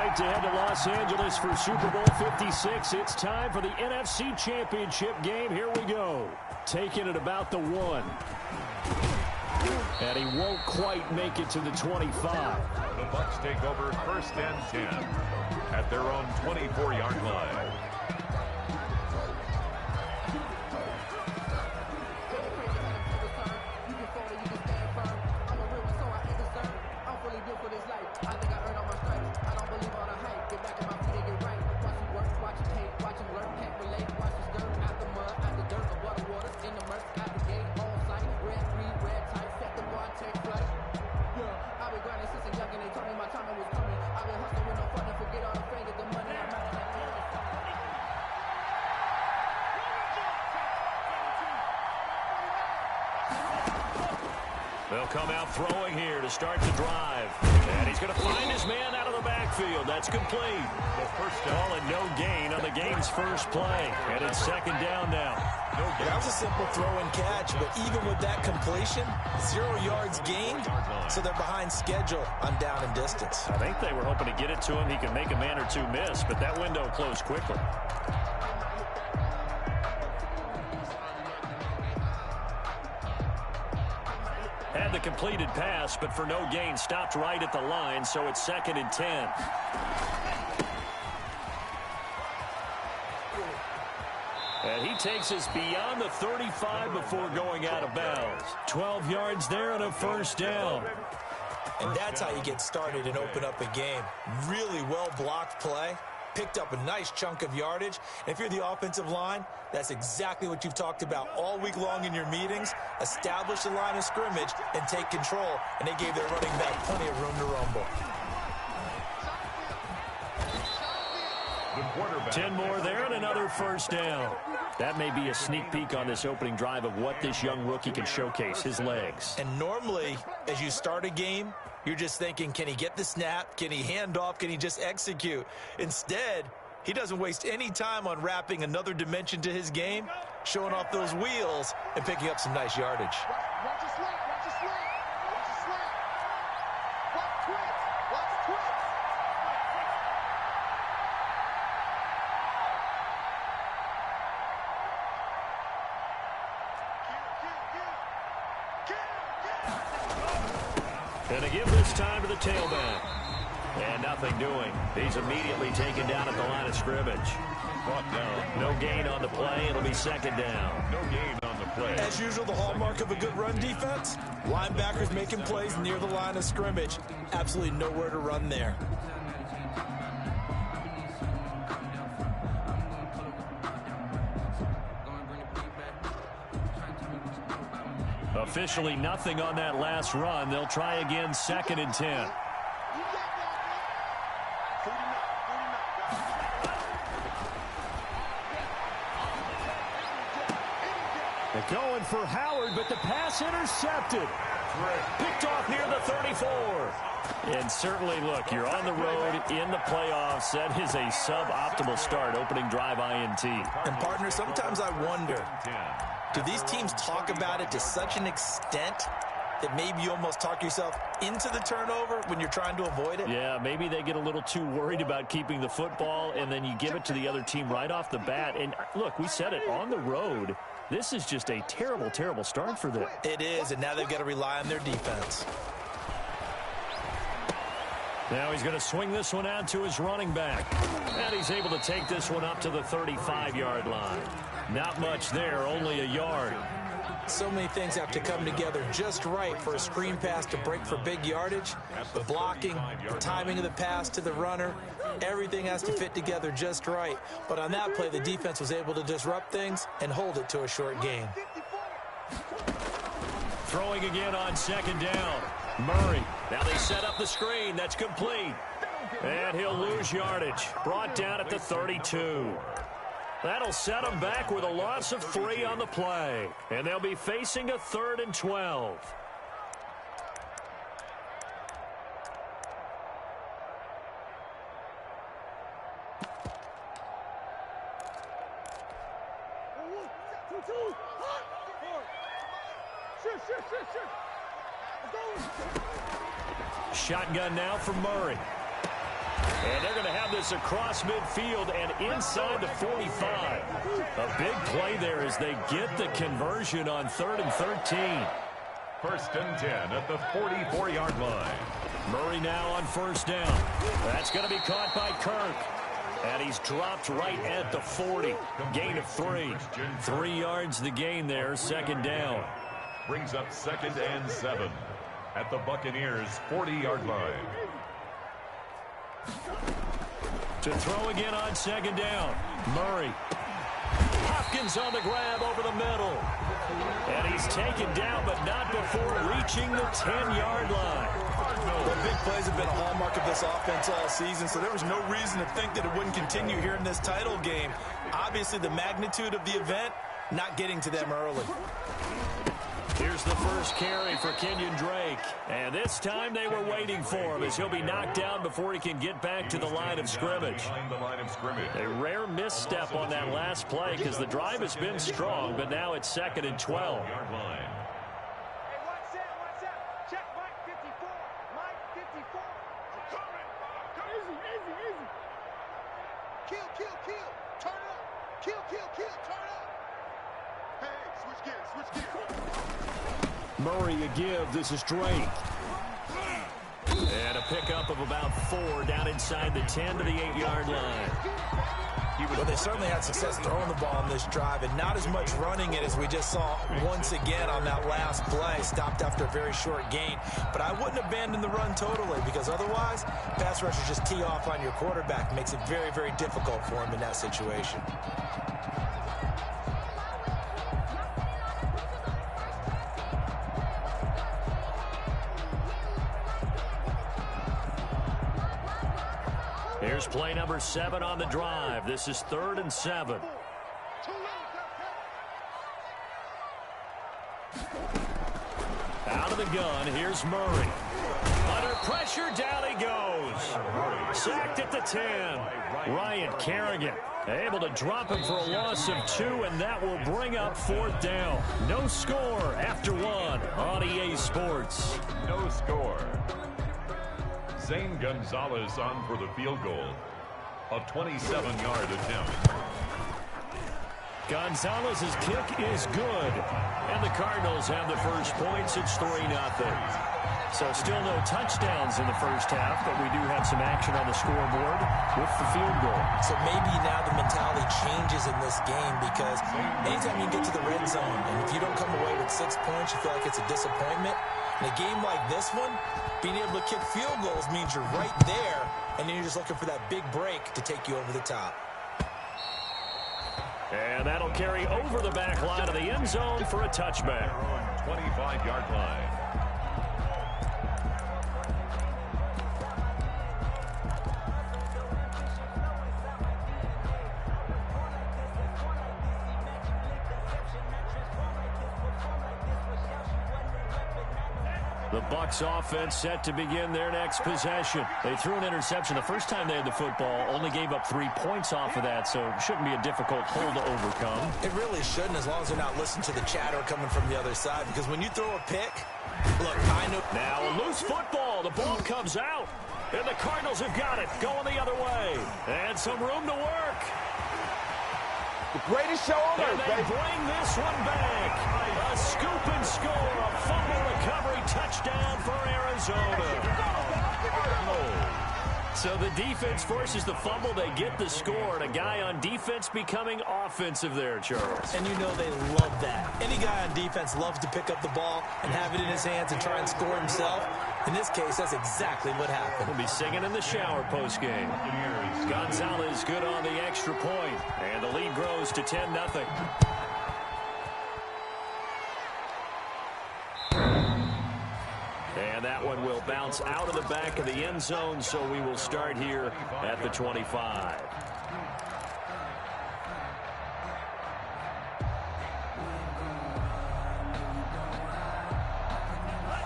right, to head to Los Angeles for Super Bowl 56. It's time for the NFC Championship game. Here we go. Taking it about the 1. And he won't quite make it to the 25. The Bucs take over 1st and 10 at their own 24-yard line. They'll come out throwing here to start the drive. And he's going to find his man out of the backfield. That's complete. The first ball and no gain on the game's first play. And it's 2nd down now. That was a simple throw and catch, but even with that completion, 0 yards gained, so they're behind schedule on down and distance. I think they were hoping to get it to him. He could make a man or two miss, but that window closed quickly. Had the completed pass, but for no gain, stopped right at the line, so it's 2nd and 10. And he takes us beyond the 35 before going out of bounds. 12 yards there and a 1st down. And that's how you get started and open up a game. Really well-blocked play. Picked up a nice chunk of yardage. And if you're the offensive line, that's exactly what you've talked about all week long in your meetings. Establish the line of scrimmage and take control. And they gave their running back plenty of room to rumble. 10 more there and another 1st down. That may be a sneak peek on this opening drive of what this young rookie can showcase, his legs. And normally, as you start a game, you're just thinking, can he get the snap? Can he hand off? Can he just execute? Instead, he doesn't waste any time on wrapping another dimension to his game, showing off those wheels and picking up some nice yardage. Watch your slant, watch your slant, watch your slant. Watch twitch, watch twitch. And they give this time to the tailback. And nothing doing. He's immediately taken down at the line of scrimmage. Brought down. No gain on the play. It'll be 2nd down. No gain on the play. As usual, the hallmark of a good run defense, linebackers making plays near the line of scrimmage. Absolutely nowhere to run there. Officially nothing on that last run. They'll try again, 2nd and 10. They're going for Howard, but the pass intercepted. Picked off near the 34. And certainly, look, you're on the road in the playoffs. That is a suboptimal start, opening drive INT. And, partner, sometimes I wonder, do these teams talk about it to such an extent that maybe you almost talk yourself into the turnover when you're trying to avoid it? Yeah, maybe they get a little too worried about keeping the football, and then you give it to the other team right off the bat. And, look, we said it, on the road, this is just a terrible, terrible start for them. It is, and now they've got to rely on their defense. Now he's going to swing this one out to his running back. And he's able to take this one up to the 35-yard line. Not much there, only a yard. So many things have to come together just right for a screen pass to break for big yardage. The blocking, the timing of the pass to the runner, everything has to fit together just right. But on that play, the defense was able to disrupt things and hold it to a short gain. Throwing again on 2nd down. Murray. Now they set up the screen. That's complete. And he'll lose yardage. Brought down at the 32. That'll set them back with a loss of 3 on the play. And they'll be facing a 3rd and 12. Shotgun now for Murray. And they're going to have this across midfield and inside the 45. A big play there as they get the conversion on 3rd and 13. First and 10 at the 44-yard line. Murray now on first down. That's going to be caught by Kirk. And he's dropped right at the 40. Gain of 3. 3 yards the gain there, 2nd down. Brings up 2nd and 7 at the Buccaneers' 40-yard line. To throw again on 2nd down. Murray. Hopkins on the grab over the middle. And he's taken down, but not before reaching the 10-yard line. The big plays have been a hallmark of this offense all season, so there was no reason to think that it wouldn't continue here in this title game. Obviously, the magnitude of the event not getting to them early. Here's the first carry for Kenyon Drake. And this time they were waiting for him as he'll be knocked down before he can get back to the line of scrimmage. A rare misstep on that last play because the drive has been strong, but now it's 2nd and 12. Hey, what's that? Check Mike 54. Mike 54. I'm coming. Easy. Kill. Turn up. Kill. Turn up. Hey, switch gears. Murray a give. This is Drake. And a pickup of about 4 down inside the 10 to the 8-yard line. Well, they certainly had success throwing the ball on this drive, and not as much running it as we just saw once again on that last play. Stopped after a very short gain. But I wouldn't abandon the run totally, because otherwise, pass rushers just tee off on your quarterback. Makes it very, very difficult for him in that situation. Here's play number 7 on the drive. This is 3rd and 7. Out of the gun, here's Murray. Under pressure, down he goes. Sacked at the 10. Ryan Kerrigan able to drop him for a loss of 2, and that will bring up 4th down. No score after 1 on EA Sports. No score. Zane Gonzalez on for the field goal. A 27-yard attempt. Gonzalez's kick is good. And the Cardinals have the first points. It's 3-0. So still no touchdowns in the first half, but we do have some action on the scoreboard with the field goal. So maybe now the mentality changes in this game, because anytime you get to the red zone, and if you don't come away with 6 points, you feel like it's a disappointment. In a game like this one, being able to kick field goals means you're right there, and then you're just looking for that big break to take you over the top. And that'll carry over the back line of the end zone for a touchback. 25-yard line. The Bucs offense set to begin their next possession. They threw an interception the first time they had the football, only gave up 3 points off of that, so it shouldn't be a difficult hole to overcome. It really shouldn't, as long as they're not listening to the chatter coming from the other side, because when you throw a pick, look, I know. Now a loose football. The ball comes out, and the Cardinals have got it going the other way. And some room to work. The greatest show on earth, baby. Bring this one back. A scoop and score. A fumble recovery touchdown for Arizona. So the defense forces the fumble. They get the score. And a guy on defense becoming offensive there, Charles. And you know they love that. Any guy on defense loves to pick up the ball and have it in his hands and try and score himself. In this case, that's exactly what happened. We'll be singing in the shower postgame. Gonzalez good on the extra point. And the lead grows to 10-0. And that one will bounce out of the back of the end zone, so we will start here at the 25.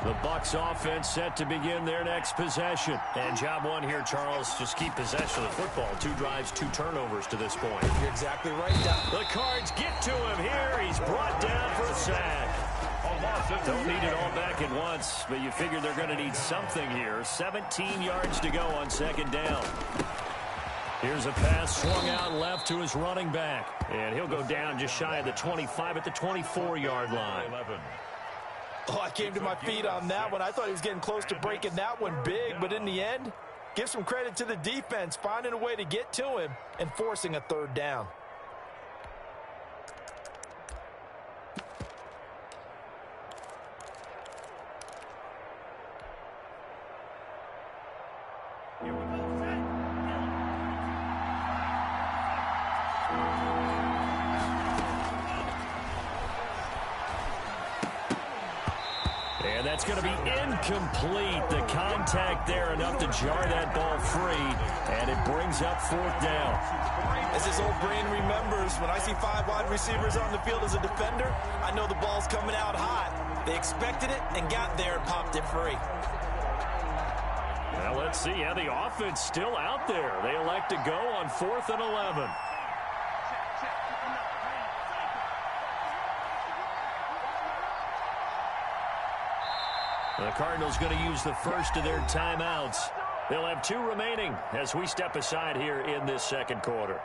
The Bucs offense set to begin their next possession. And job one here, Charles, just keep possession of the football. 2 drives, 2 turnovers to this point. You're exactly right, Doc. The Cards get to him here. He's brought down for a sack. Don't need it all back like it once, but you figure they're going to need something here. 17 yards to go on second down. Here's a pass swung out left to his running back. And he'll go down just shy of the 25 at the 24-yard line. 11. Oh, I came to my feet on that one. I thought he was getting close to breaking that one big, but in the end, give some credit to the defense, finding a way to get to him and forcing a third down. And that's going to be incomplete. The contact there enough to jar that ball free, and it brings up fourth down. As his old brain remembers, when I see 5 wide receivers on the field as a defender, I know the ball's coming out hot. They expected it and got there and popped it free. Well, let's see. Yeah, the offense still out there. They elect to go on 4th and 11. The Cardinals going to use the first of their timeouts. They'll have 2 remaining as we step aside here in this second quarter.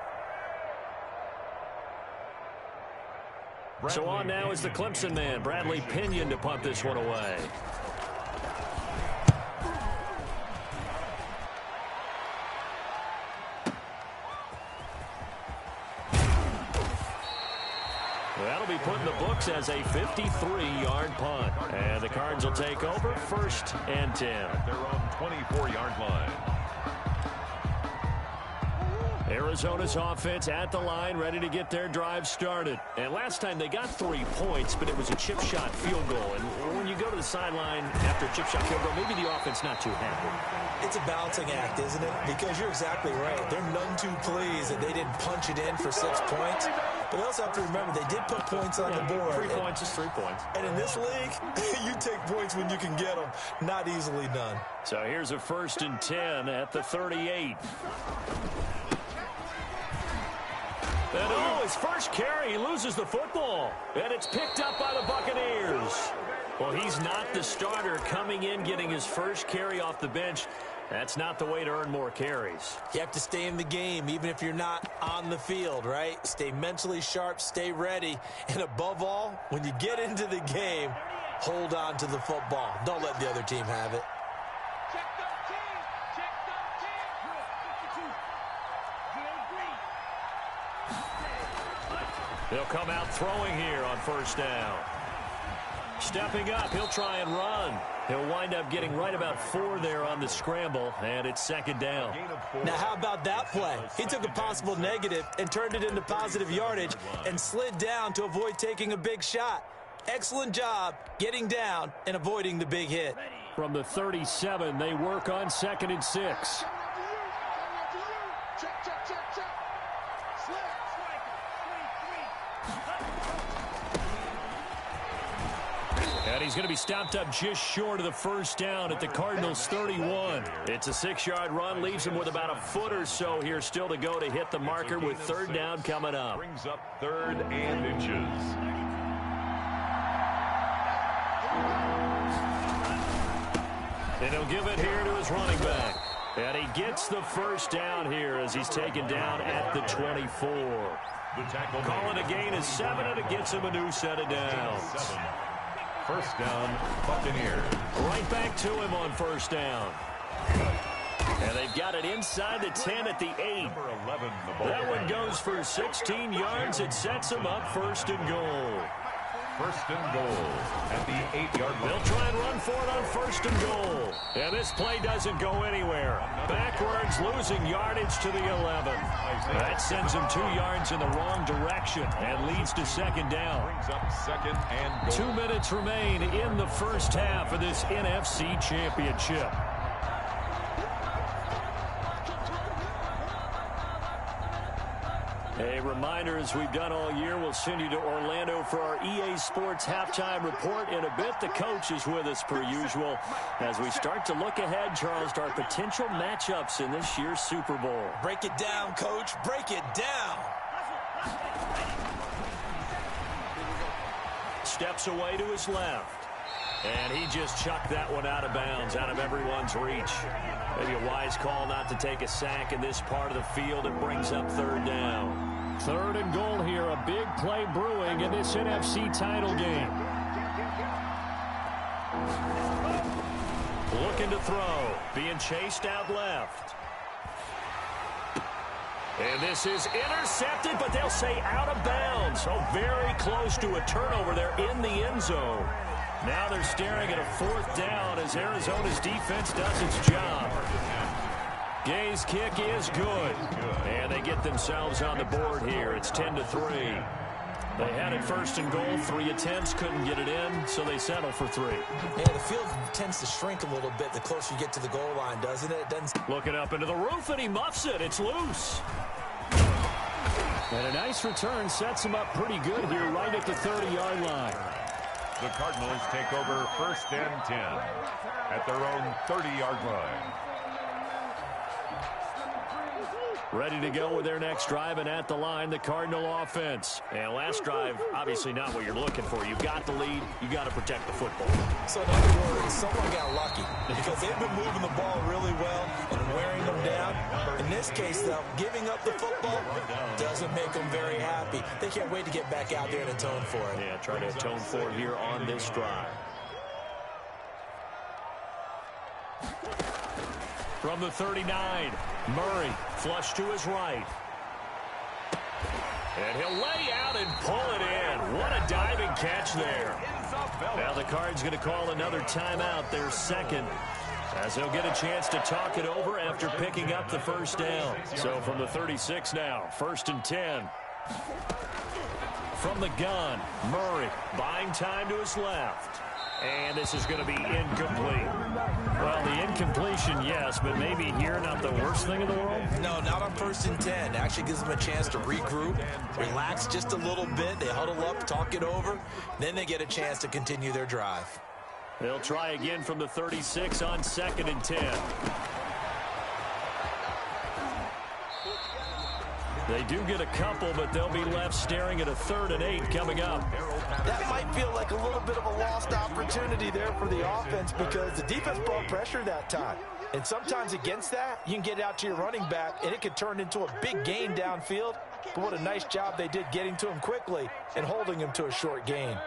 So on now is the Clemson man, Bradley Pinion, to punt this one away. That'll be put in the books as a 53-yard punt. And the Cards will take over 1st and 10. They're on 24-yard line. Arizona's offense at the line, ready to get their drive started. And last time they got 3 points, but it was a chip shot field goal. And when you go to the sideline after a chip shot field goal, maybe the offense not too happy. It's a balancing act, isn't it? Because you're exactly right. They're none too pleased that they didn't punch it in for 6 points. But they also have to remember they did put points on the board. 3 points is 3 points. And in this league, you take points when you can get them. Not easily done. So here's a 1st and 10 at the 38. And his first carry, he loses the football. And it's picked up by the Buccaneers. Well, he's not the starter coming in, getting his first carry off the bench. That's not the way to earn more carries. You have to stay in the game, even if you're not on the field, right? Stay mentally sharp, stay ready. And above all, when you get into the game, hold on to the football. Don't let the other team have it. They'll come out throwing here on 1st down. Stepping up, he'll try and run. He'll wind up getting right about 4 there on the scramble, and it's 2nd down. Now, how about that play? He took a possible negative and turned it into positive yardage and slid down to avoid taking a big shot. Excellent job getting down and avoiding the big hit. From the 37, they work on 2nd and 6. And he's going to be stopped up just short of the 1st down at the Cardinals' 31. It's a 6-yard run, leaves him with about a foot or so here still to go to hit the marker with 3rd down coming up. Brings up 3rd and inches. And he'll give it here to his running back. And he gets the 1st down here as he's taken down at the 24. Calling a gain of 7, and it gets him a new set of downs. 1st down, Buccaneers. Right back to him on 1st down. And they've got it inside the 10 at the 8. Number 11, the ball. That one goes for 16 yards. It sets them up 1st and goal. 1st and goal at the 8-yard line. They'll try and run for it on 1st and goal. And this play doesn't go anywhere. Backwards, losing yardage to the 11. That sends them 2 yards in the wrong direction and leads to 2nd down. Brings up 2nd and goal. 2 minutes remain in the 1st half of this NFC Championship. A reminder, as we've done all year, we'll send you to Orlando for our EA Sports halftime report. In a bit, the coach is with us per usual as we start to look ahead, Charles, to our potential matchups in this year's Super Bowl. Break it down, Coach. Break it down. Steps away to his left. And he just chucked that one out of bounds, out of everyone's reach. Maybe a wise call not to take a sack in this part of the field. It brings up third down. Third and goal here. A big play brewing in this NFC title game. Looking to throw. Being chased out left. And this is intercepted, but they'll say out of bounds. So very close to a turnover there in the end zone. Now they're staring at a fourth down as Arizona's defense does its job. Gay's kick is good. And they get themselves on the board here. It's 10-3. They had it first and goal. 3 attempts, couldn't get it in, so they settle for 3. Yeah, the field tends to shrink a little bit the closer you get to the goal line, doesn't it? It doesn't. Looking up into the roof, and he muffs it. It's loose. And a nice return sets him up pretty good here right at the 30-yard line. The Cardinals take over first and 10 at their own 30-yard line. Ready to go with their next drive, and at the line, the Cardinal offense. And last drive, obviously not what you're looking for. You've got the lead. You've got to protect the football. So in other words, someone got lucky because they've been moving the ball really well and wearing them down. In this case, though, giving up the football doesn't make them very happy. They can't wait to get back out there and atone for it. Yeah, try to atone for it here on this drive. From the 39, Murray flush to his right. And he'll lay out and pull it in. What a diving catch there. Now the Card's going to call another timeout, their second, as he'll get a chance to talk it over after picking up the first down. So from the 36 now, first and 10. From the gun, Murray buying time to his left. And this is going to be incomplete. Well, the incompletion, yes, but maybe here not the worst thing in the world? No, not on first and 10. Actually gives them a chance to regroup, relax just a little bit. They huddle up, talk it over. Then they get a chance to continue their drive. They'll try again from the 36 on second and 10. They do get a couple, but they'll be left staring at a 3rd and 8 coming up. That might feel like a little bit of a lost opportunity there for the offense because the defense brought pressure that time. And sometimes against that, you can get out to your running back, and it could turn into a big gain downfield. But what a nice job they did getting to him quickly and holding him to a short gain.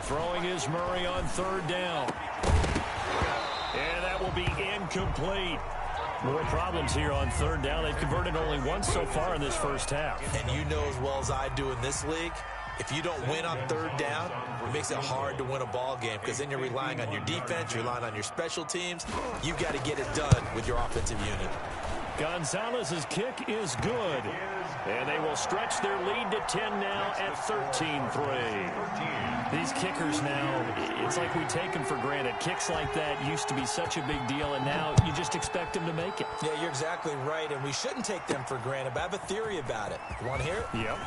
Throwing is Murray on 3rd down. And that will be incomplete. More problems here on 3rd down. They've converted only once so far in this first half. And you know as well as I do in this league, if you don't win on 3rd down, it makes it hard to win a ball game because then you're relying on your defense, you're relying on your special teams. You've got to get it done with your offensive unit. Gonzalez's kick is good. And they will stretch their lead to 10 now at 13-3. These kickers now, it's like we take them for granted. Kicks like that used to be such a big deal, and now you just expect them to make it. Yeah, you're exactly right, and we shouldn't take them for granted, but I have a theory about it. You want to hear it? Yep.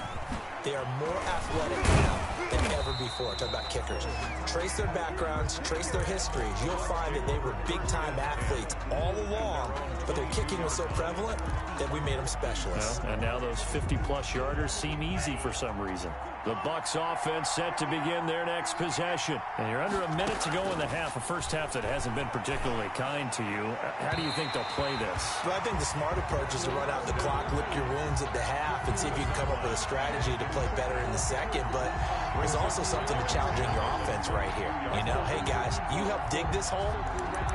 They are more athletic now than ever before. Talk about kickers. Trace their backgrounds, trace their histories. You'll find that they were big-time athletes all along, but their kicking was so prevalent that we made them specialists. Well, and now those 50-plus yarders seem easy for some reason. The Bucs offense set to begin their next possession. And you're under a minute to go in the half, a first half that hasn't been particularly kind to you. How do you think they'll play this? Well, I think the smart approach is to run out the clock, lick your wounds at the half, and see if you can come up with a strategy to play better in the second. But there's also something to challenging your offense right here. You know, hey, guys, you help dig this hole.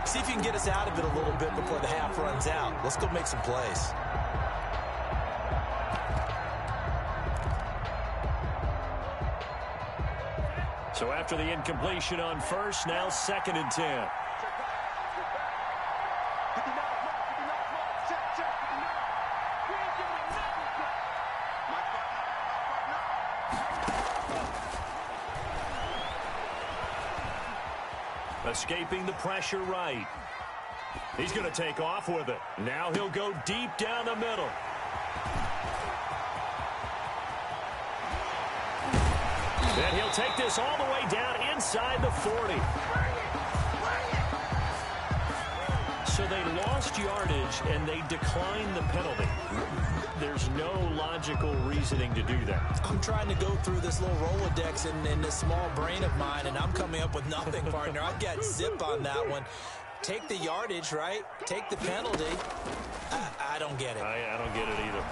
See if you can get us out of it a little bit before the half runs out. Let's go make some plays. So after the incompletion on first, now 2nd and 10. Escaping the pressure right. He's going to take off with it. Now he'll go deep down the middle. And he'll take this all the way down inside the 40. So they lost yardage, and they declined the penalty. There's no logical reasoning to do that. I'm trying to go through this little Rolodex in this small brain of mine, and I'm coming up with nothing, partner. I've got zip on that one. Take the yardage, right? Take the penalty. I don't get it. I don't get it either.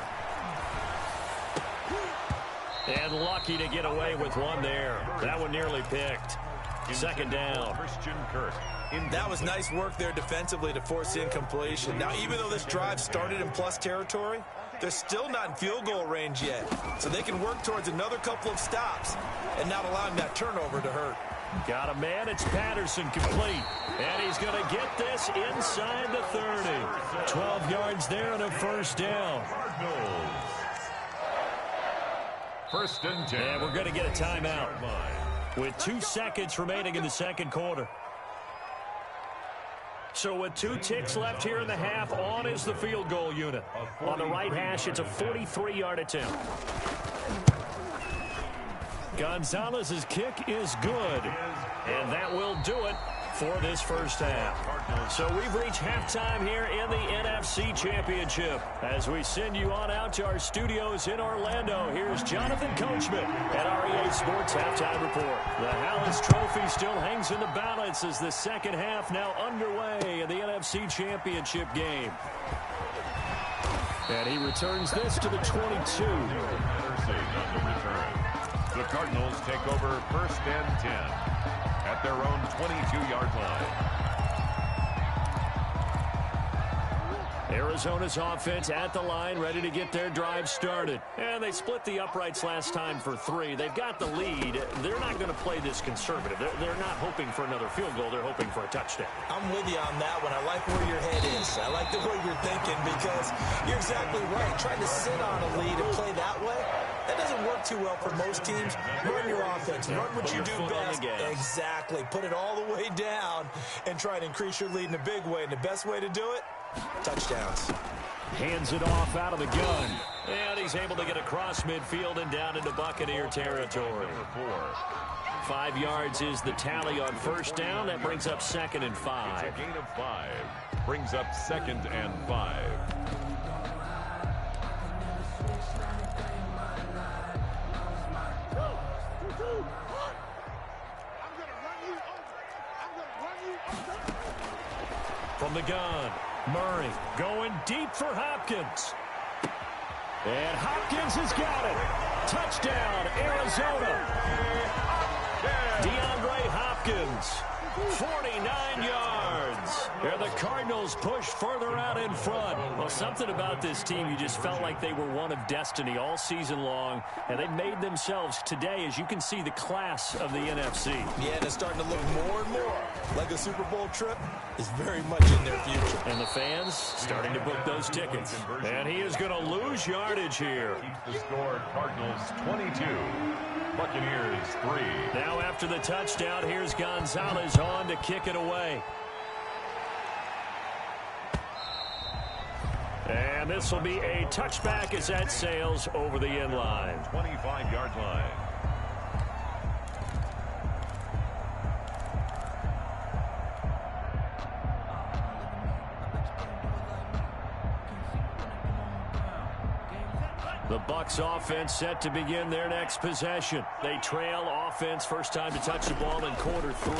And lucky to get away with one there. That one nearly picked. Second down. Christian Kirk. That was nice work there defensively to force incompletion. Now, even though this drive started in plus territory, they're still not in field goal range yet. So they can work towards another couple of stops and not allowing that turnover to hurt. Got a man. It's Patterson complete. And he's going to get this inside the 30. 12 yards there and a first down. First and 10. And we're going to get a timeout with 2 seconds remaining in the second quarter. So with 2 ticks left here in the half, on is the field goal unit. On the right hash, it's a 43-yard attempt. Gonzalez's kick is good, and that will do it for this first half. So we've reached halftime here in the NFC Championship. As we send you on out to our studios in Orlando, here's Jonathan Coachman at REA Sports Halftime Report. The Hallis Trophy still hangs in the balance as the second half now underway in the NFC Championship game. And he returns this to the 22. The Cardinals take over first and 10 at their own 22-yard line. Arizona's offense at the line, ready to get their drive started. And they split the uprights last time for 3. They've got the lead. They're not going to play this conservative. They're not hoping for another field goal. They're hoping for a touchdown. I'm with you on that one. I like where your head is. I like the way you're thinking because you're exactly right. Trying to sit on a lead and play that way, that doesn't work too well for most teams. Run your offense. Run what you do best. Exactly. Put it all the way down and try to increase your lead in a big way. And the best way to do it, touchdowns. Hands it off out of the gun. And he's able to get across midfield and down into Buccaneer territory. 5 yards is the tally on first down. That brings up 2nd and 5. It's a gain of 5. Brings up 2nd and 5. From the gun, Murray going deep for Hopkins. And Hopkins has got it. Touchdown, Arizona. DeAndre Hopkins, 49 yards. And the Cardinals push further out in front. Well, something about this team, you just felt like they were one of destiny all season long. And they made themselves today, as you can see, the class of the NFC. Yeah, and it's starting to look more and more like a Super Bowl trip is very much in their future. And the fans starting to book those tickets. And he is going to lose yardage here. Keeps the score, Cardinals 22, Buccaneers 3. Now after the touchdown, here's Gonzalez on to kick it away. And this will be a touchback as that sails over the end line. 25-yard line. The Bucs offense set to begin their next possession. They trail offense, first time to touch the ball in quarter 3,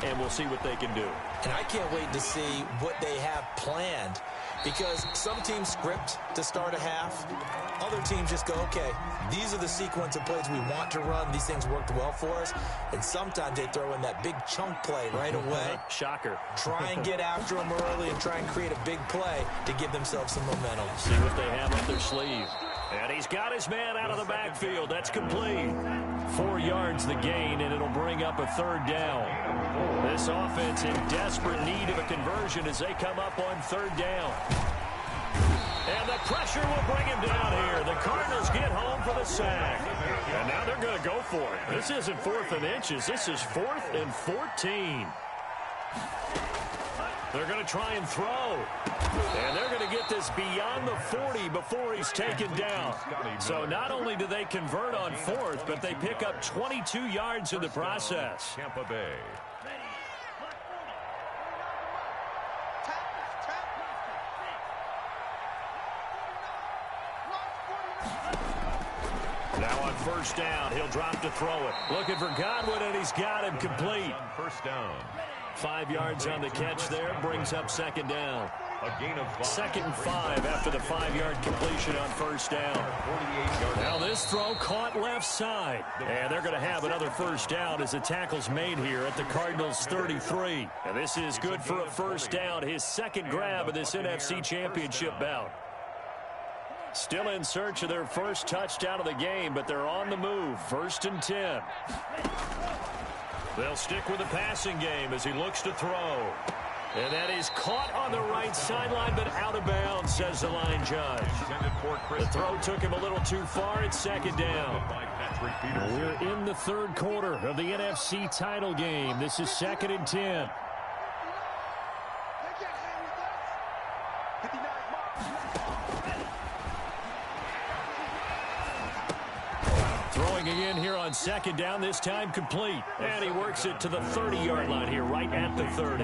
and we'll see what they can do. And I can't wait to see what they have planned, because some teams script to start a half. Other teams just go, okay, these are the sequence of plays we want to run. These things worked well for us. And sometimes they throw in that big chunk play right away. Shocker. Try and get after them early and try and create a big play to give themselves some momentum. See what they have up their sleeve. And he's got his man out of the backfield. That's complete. 4 yards the gain, and it'll bring up a 3rd down. This offense in desperate need of a conversion as they come up on 3rd down. And the pressure will bring him down here. The Cardinals get home for the sack. And now they're going to go for it. This isn't 4th and inches. This is 4th and 14. They're going to try and throw. And they're going to get this beyond the 40 before he's taken down. So not only do they convert on 4th, but they pick up 22 yards in the process. Tampa Bay. Now on first down, he'll drop to throw it. Looking for Godwin, and he's got him complete. First down. 5 yards on the catch there, brings up second down. A gain of 5. 2nd and 5 after the 5-yard completion on first down. 48-yard. Now this throw caught left side. And they're going to have another first down as the tackle's made here at the Cardinals' 33. And this is good for a first down, his second grab of this NFC Championship bout. Still in search of their first touchdown of the game, but they're on the move. 1st and 10. They'll stick with the passing game as he looks to throw. And that is caught on the right sideline, but out of bounds, says the line judge. The throw took him a little too far. It's second down. We're in the third quarter of the NFC title game. This is 2nd and 10. Throwing again here on second down, this time complete. And he works it to the 30-yard line here, right at the 30.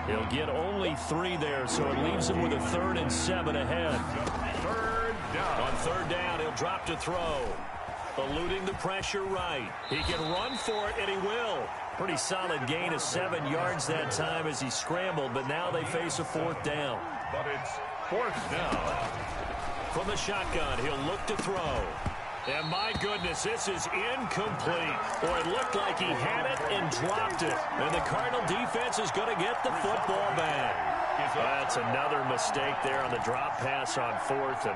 He'll get only 3 there, so it leaves him with a 3rd and 7 ahead. Third down. On third down, he'll drop to throw. Eluding the pressure right. He can run for it, and he will. Pretty solid gain of 7 yards that time as he scrambled, but now they face a 4th down. But it's 4th down. From the shotgun, he'll look to throw. And my goodness, this is incomplete. Boy, it looked like he had it and dropped it. And the Cardinal defense is going to get the football back. That's another mistake there on the drop pass on 4th. And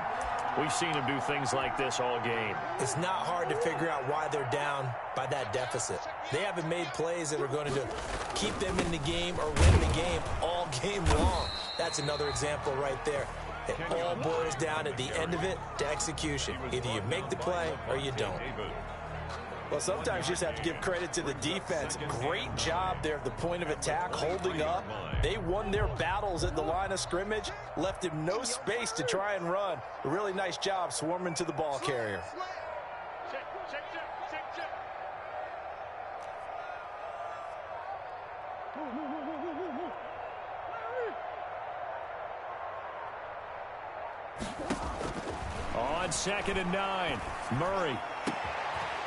we've seen him do things like this all game. It's not hard to figure out why they're down by that deficit. They haven't made plays that are going to keep them in the game or win the game all game long. That's another example right there. It all boils down at the end of it to execution. Either you make the play or you don't. Well, sometimes you just have to give credit to the defense. Great job there at the point of attack, holding up. They won their battles at the line of scrimmage, left him no space to try and run. A really nice job swarming to the ball carrier. On 2nd and 9, Murray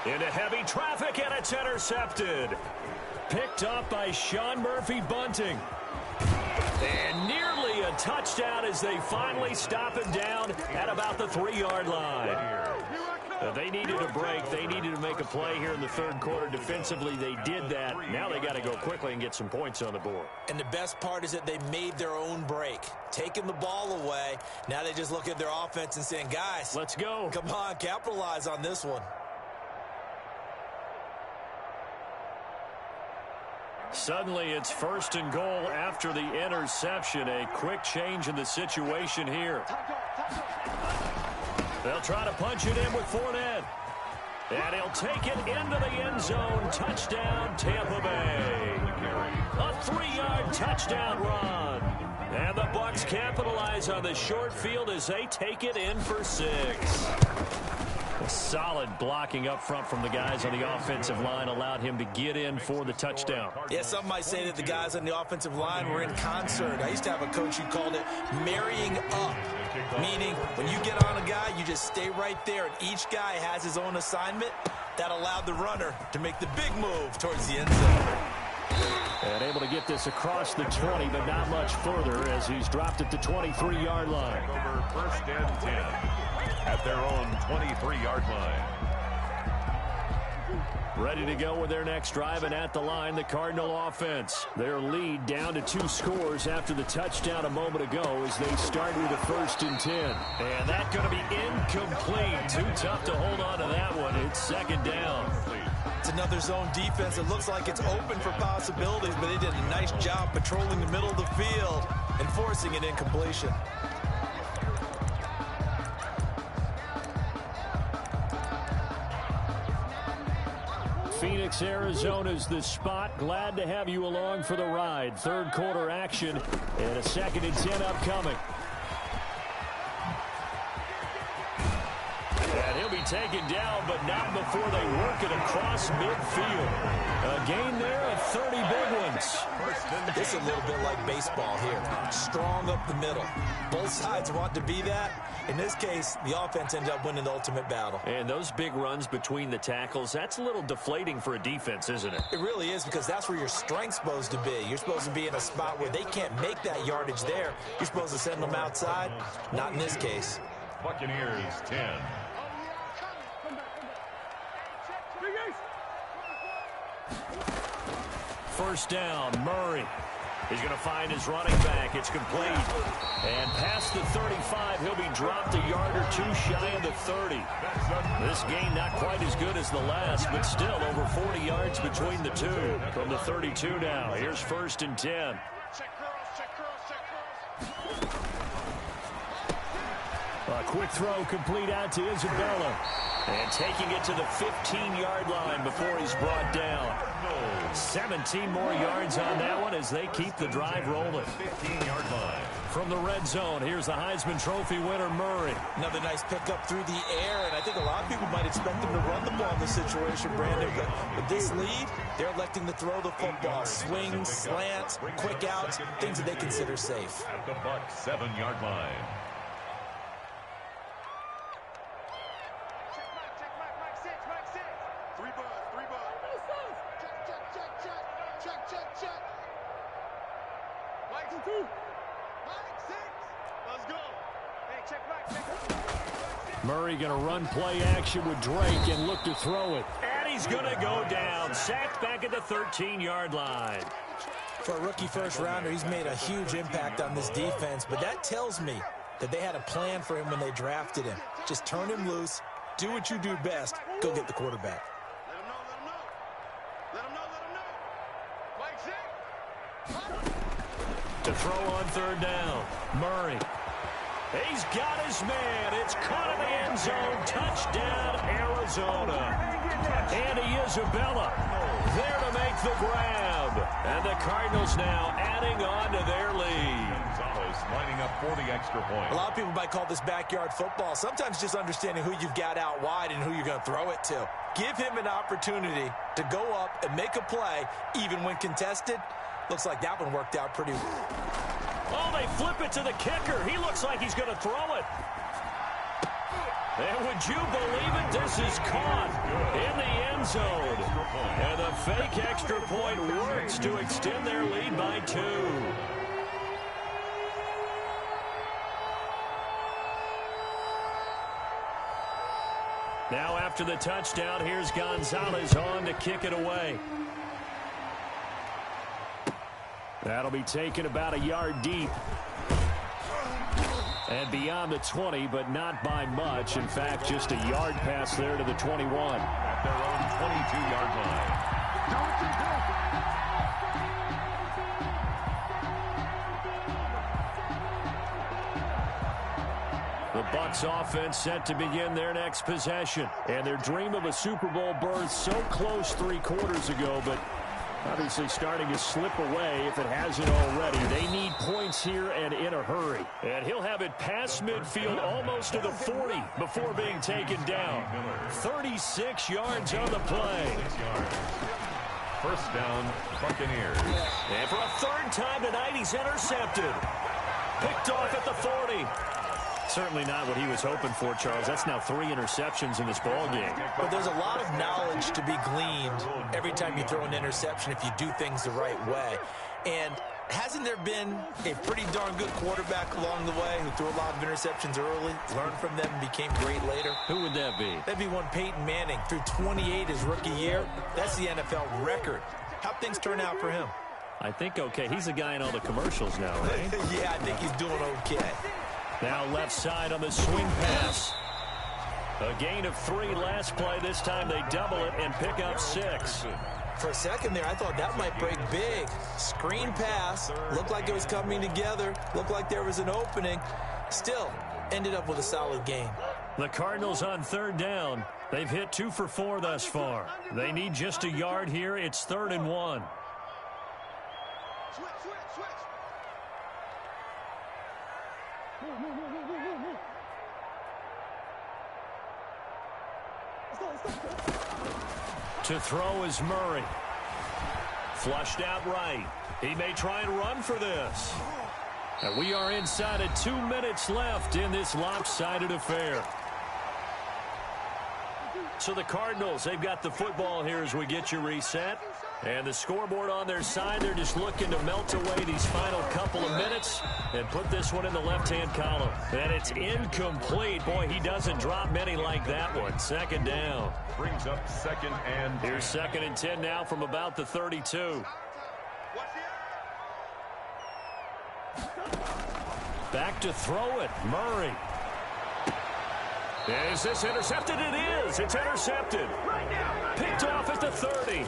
into heavy traffic, and it's intercepted. Picked up by Sean Murphy-Bunting. And nearly a touchdown as they finally stop him down at about the 3-yard line. They needed a break. They needed to make a play here in the third quarter. Defensively, they did that. Now they got to go quickly and get some points on the board. And the best part is that they made their own break, taking the ball away. Now they just look at their offense and saying, guys, let's go. Come on, capitalize on this one. Suddenly, it's 1st and goal after the interception. A quick change in the situation here. They'll try to punch it in with Fournette. And he'll take it into the end zone. Touchdown, Tampa Bay. A 3-yard touchdown run. And the Bucs capitalize on the short field as they take it in for 6. A solid blocking up front from the guys on the offensive line allowed him to get in for the touchdown. Yeah, some might say that the guys on the offensive line were in concert. I used to have a coach who called it marrying up, meaning when you get on a guy, you just stay right there, and each guy has his own assignment. That allowed the runner to make the big move towards the end zone. And able to get this across the 20, but not much further as he's dropped at the 23-yard line. Over 1st and 10 at their own 23-yard line. Ready to go with their next drive, and at the line, the Cardinal offense. Their lead down to 2 scores after the touchdown a moment ago as they start with a 1st and 10. And that's going to be incomplete. Too tough to hold on to that one. It's 2nd down. It's another zone defense. It looks like it's open for possibilities, but they did a nice job patrolling the middle of the field and forcing an incompletion. Phoenix, Arizona's the spot. Glad to have you along for the ride. Third quarter action and a 2nd and 10 upcoming. And he'll be be taken down, but not before they work it across midfield. A gain there of 30 big ones. This is a little bit like baseball here. Strong up the middle. Both sides want to be that. In this case, the offense ended up winning the ultimate battle. And those big runs between the tackles, that's a little deflating for a defense, isn't it? It really is, because that's where your strength's supposed to be. You're supposed to be in a spot where they can't make that yardage there. You're supposed to send them outside. Not in this case. Buccaneers 10. First down, Murray. He's going to find his running back. It's complete. And past the 35, he'll be dropped a yard or two shy of the 30. This gain not quite as good as the last, but still over 40 yards between the two. From the 32 now, here's 1st and 10. A quick throw complete out to Isabella. And taking it to the 15-yard line before he's brought down. 17 more yards on that one as they keep the drive rolling. 15-yard line. From the red zone, here's the Heisman Trophy winner, Murray. Another nice pickup through the air, and I think a lot of people might expect them to run the ball in this situation, Brandon. But with this lead, they're electing to throw the football. Swings, slants, quick outs, things that they consider safe. At the Bucs 7-yard line. Murray going to run play action with Drake and look to throw it. And he's going to go down. Sacked back at the 13-yard line. For a rookie first-rounder, he's made a huge impact on this defense, but that tells me that they had a plan for him when they drafted him. Just turn him loose, do what you do best, go get the quarterback. To throw on 3rd down, Murray. He's got his man. It's caught in the end zone. Touchdown, Arizona. Andy Isabella there to make the grab. And the Cardinals now adding on to their lead. Gonzalez lining up for the extra point. A lot of people might call this backyard football. Sometimes just understanding who you've got out wide and who you're going to throw it to. Give him an opportunity to go up and make a play, even when contested. Looks like that one worked out pretty well. Oh, they flip it to the kicker. He looks like he's going to throw it. And would you believe it? This is caught in the end zone. And the fake extra point works to extend their lead by 2. Now after the touchdown, here's Gonzalez on to kick it away. That'll be taken about a yard deep. And beyond the 20, but not by much. In fact, just a yard pass there to the 21. At their own 22-yard line. The Bucs offense set to begin their next possession. And their dream of a Super Bowl berth so close 3 quarters ago, but obviously starting to slip away if it hasn't already. They need points here and in a hurry. And he'll have it past midfield almost to the 40 before being taken down. 36 yards on the play. First down, Buccaneers. And for a 3rd time tonight, he's intercepted. Picked off at the 40. Certainly not what he was hoping for, Charles. That's now 3 interceptions in this ball game. But there's a lot of knowledge to be gleaned every time you throw an interception if you do things the right way. And hasn't there been a pretty darn good quarterback along the way who threw a lot of interceptions early, learned from them, and became great later? Who would that be? That'd be one Peyton Manning. Threw 28 his rookie year. That's the NFL record. How'd things turn out for him? I think okay. He's a guy in all the commercials now, right? Yeah, I think he's doing okay. Now left side on the swing pass. A gain of 3 last play. This time they double it and pick up 6. For a second there, I thought that might break big. Screen pass. Looked like it was coming together. Looked like there was an opening. Still, ended up with a solid game. The Cardinals on 3rd down. They've hit 2 for 4 thus far. They need just a yard here. It's 3rd and 1. To throw is Murray. Flushed out right. He may try and run for this. And we are inside of 2 minutes left in this lopsided affair. So the Cardinals, they've got the football here as we get you reset. And the scoreboard on their side, they're just looking to melt away these final couple of minutes and put this one in the left-hand column. And it's incomplete. Boy, he doesn't drop many like that one. Second down. Brings up 2nd and 10. Here's 2nd and 10 now from about the 32. Back to throw it. Murray. Is this intercepted? It is. It's intercepted. Picked off at the 30.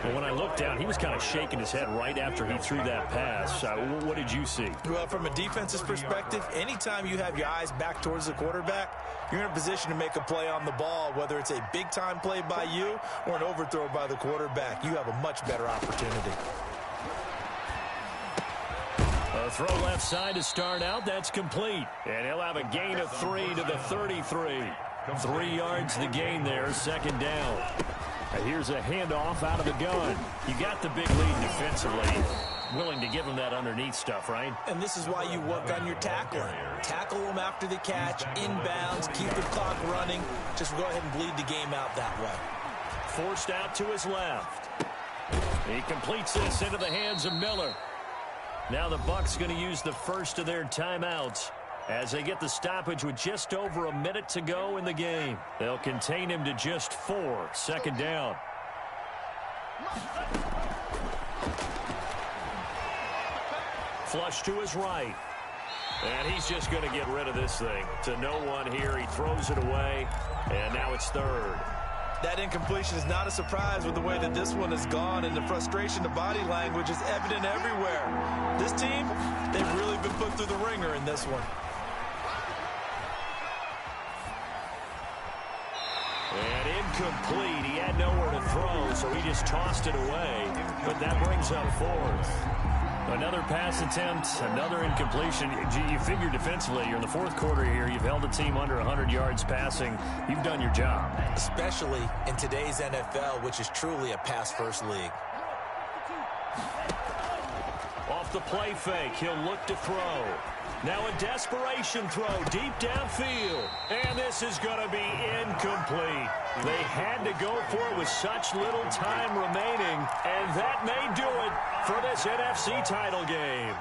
And when I looked down, he was kind of shaking his head right after he threw that pass. What did you see? Well, from a defensive perspective, anytime you have your eyes back towards the quarterback, you're in a position to make a play on the ball, whether it's a big-time play by you or an overthrow by the quarterback. You have a much better opportunity. A throw left side to start out. That's complete. And he'll have a gain of 3 to the 33. 3 yards the gain there. 2nd down. And here's a handoff out of the gun. You got the big lead defensively. Willing to give him that underneath stuff, right? And this is why you work on your tackling. Tackle them after the catch, inbounds, keep the clock running. Just go ahead and bleed the game out that way. Forced out to his left. He completes this into the hands of Miller. Now the Bucs going to use the first of their timeouts as they get the stoppage with just over a minute to go in the game. They'll contain him to just 4. 2nd down. Flush to his right. And he's just going to get rid of this thing. To no one here. He throws it away. And now it's 3rd. That incompletion is not a surprise with the way that this one has gone, and the frustration, the body language is evident everywhere. This team, they've really been put through the ringer in this one. And incomplete. He had nowhere to throw, so he just tossed it away. But that brings up 4th. Another pass attempt, another incompletion. You figure defensively, you're in the 4th quarter here. You've held a team under 100 yards passing. You've done your job. Especially in today's NFL, which is truly a pass-first league. Off the play fake, he'll look to throw. Now a desperation throw deep downfield. And this is going to be incomplete. They had to go for it with such little time remaining. And that may do it for this NFC title game.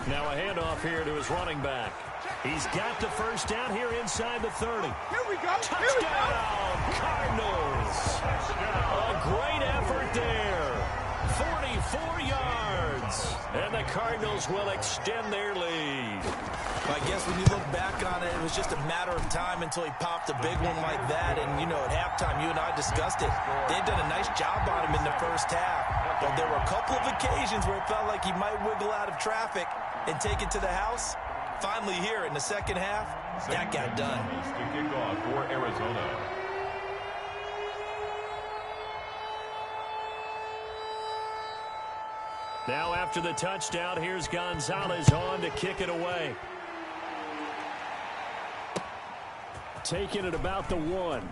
Now a handoff here to his running back. He's got the first down here inside the 30. Here we go. Touchdown, Cardinals. A great effort there. 44 yards. And the Cardinals will extend their lead. I guess when you look back on it, it was just a matter of time until he popped a big one like that. And, you know, at halftime, you and I discussed it. They'd done a nice job on him in the first half. But there were a couple of occasions where it felt like he might wiggle out of traffic and take it to the house. Finally here in the second half, that got done. To kick off for Arizona. Now after the touchdown, here's Gonzalez on to kick it away. Taking it about the 1.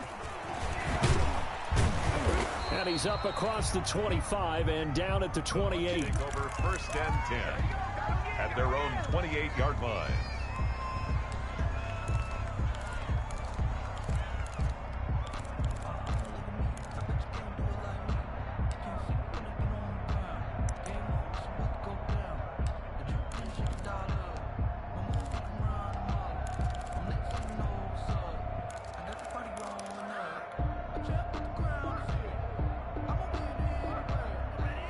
And he's up across the 25 and down at the 28. Take over 1st and 10 at their own 28-yard line.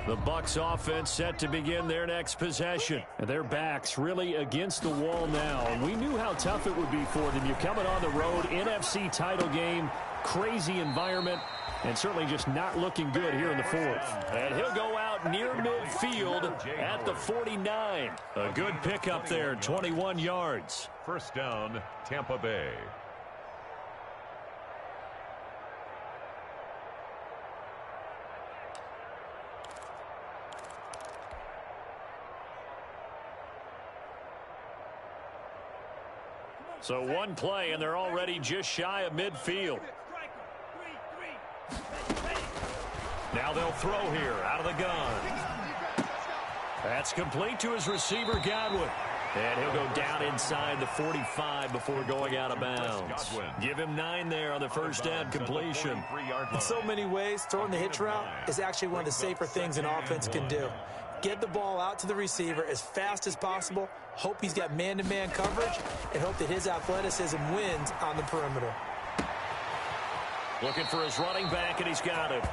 The Bucs offense set to begin their next possession. And their backs really against the wall now. And we knew how tough it would be for them. You're coming on the road, NFC title game, crazy environment, and certainly just not looking good here in the 4th. And he'll go out near midfield at the 49. A good pickup there, 21 yards. 1st down, Tampa Bay. So one play, and they're already just shy of midfield. Now they'll throw here out of the gun. That's complete to his receiver, Godwin. And he'll go down inside the 45 before going out of bounds. Give him 9 there on the first down completion. In so many ways, throwing the hitch route is actually one of the safer things an offense can do. Get the ball out to the receiver as fast as possible, hope he's got man-to-man coverage, and hope that his athleticism wins on the perimeter. Looking for his running back, and he's got it.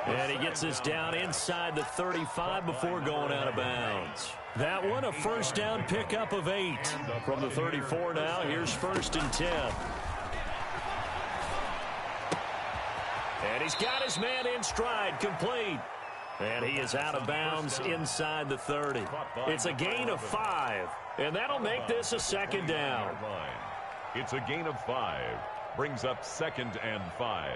And he gets us down inside the 35 before going out of bounds. That one, a first down pickup of 8. From the 34 now, here's 1st and 10. And he's got his man in stride, complete. And he is out of bounds inside the 30. It's a gain of 5, and that'll make this a 2nd down. It's a gain of 5. Brings up 2nd and 5.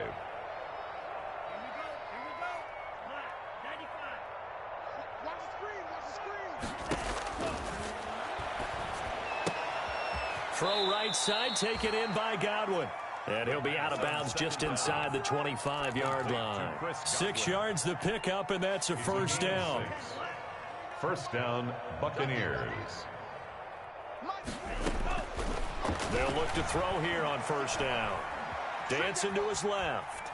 Throw right side, taken in by Godwin. And he'll be out of bounds just inside the 25-yard line. 6 yards the pickup, and that's a first down. First down, Buccaneers. They'll look to throw here on first down. Dancing to his left.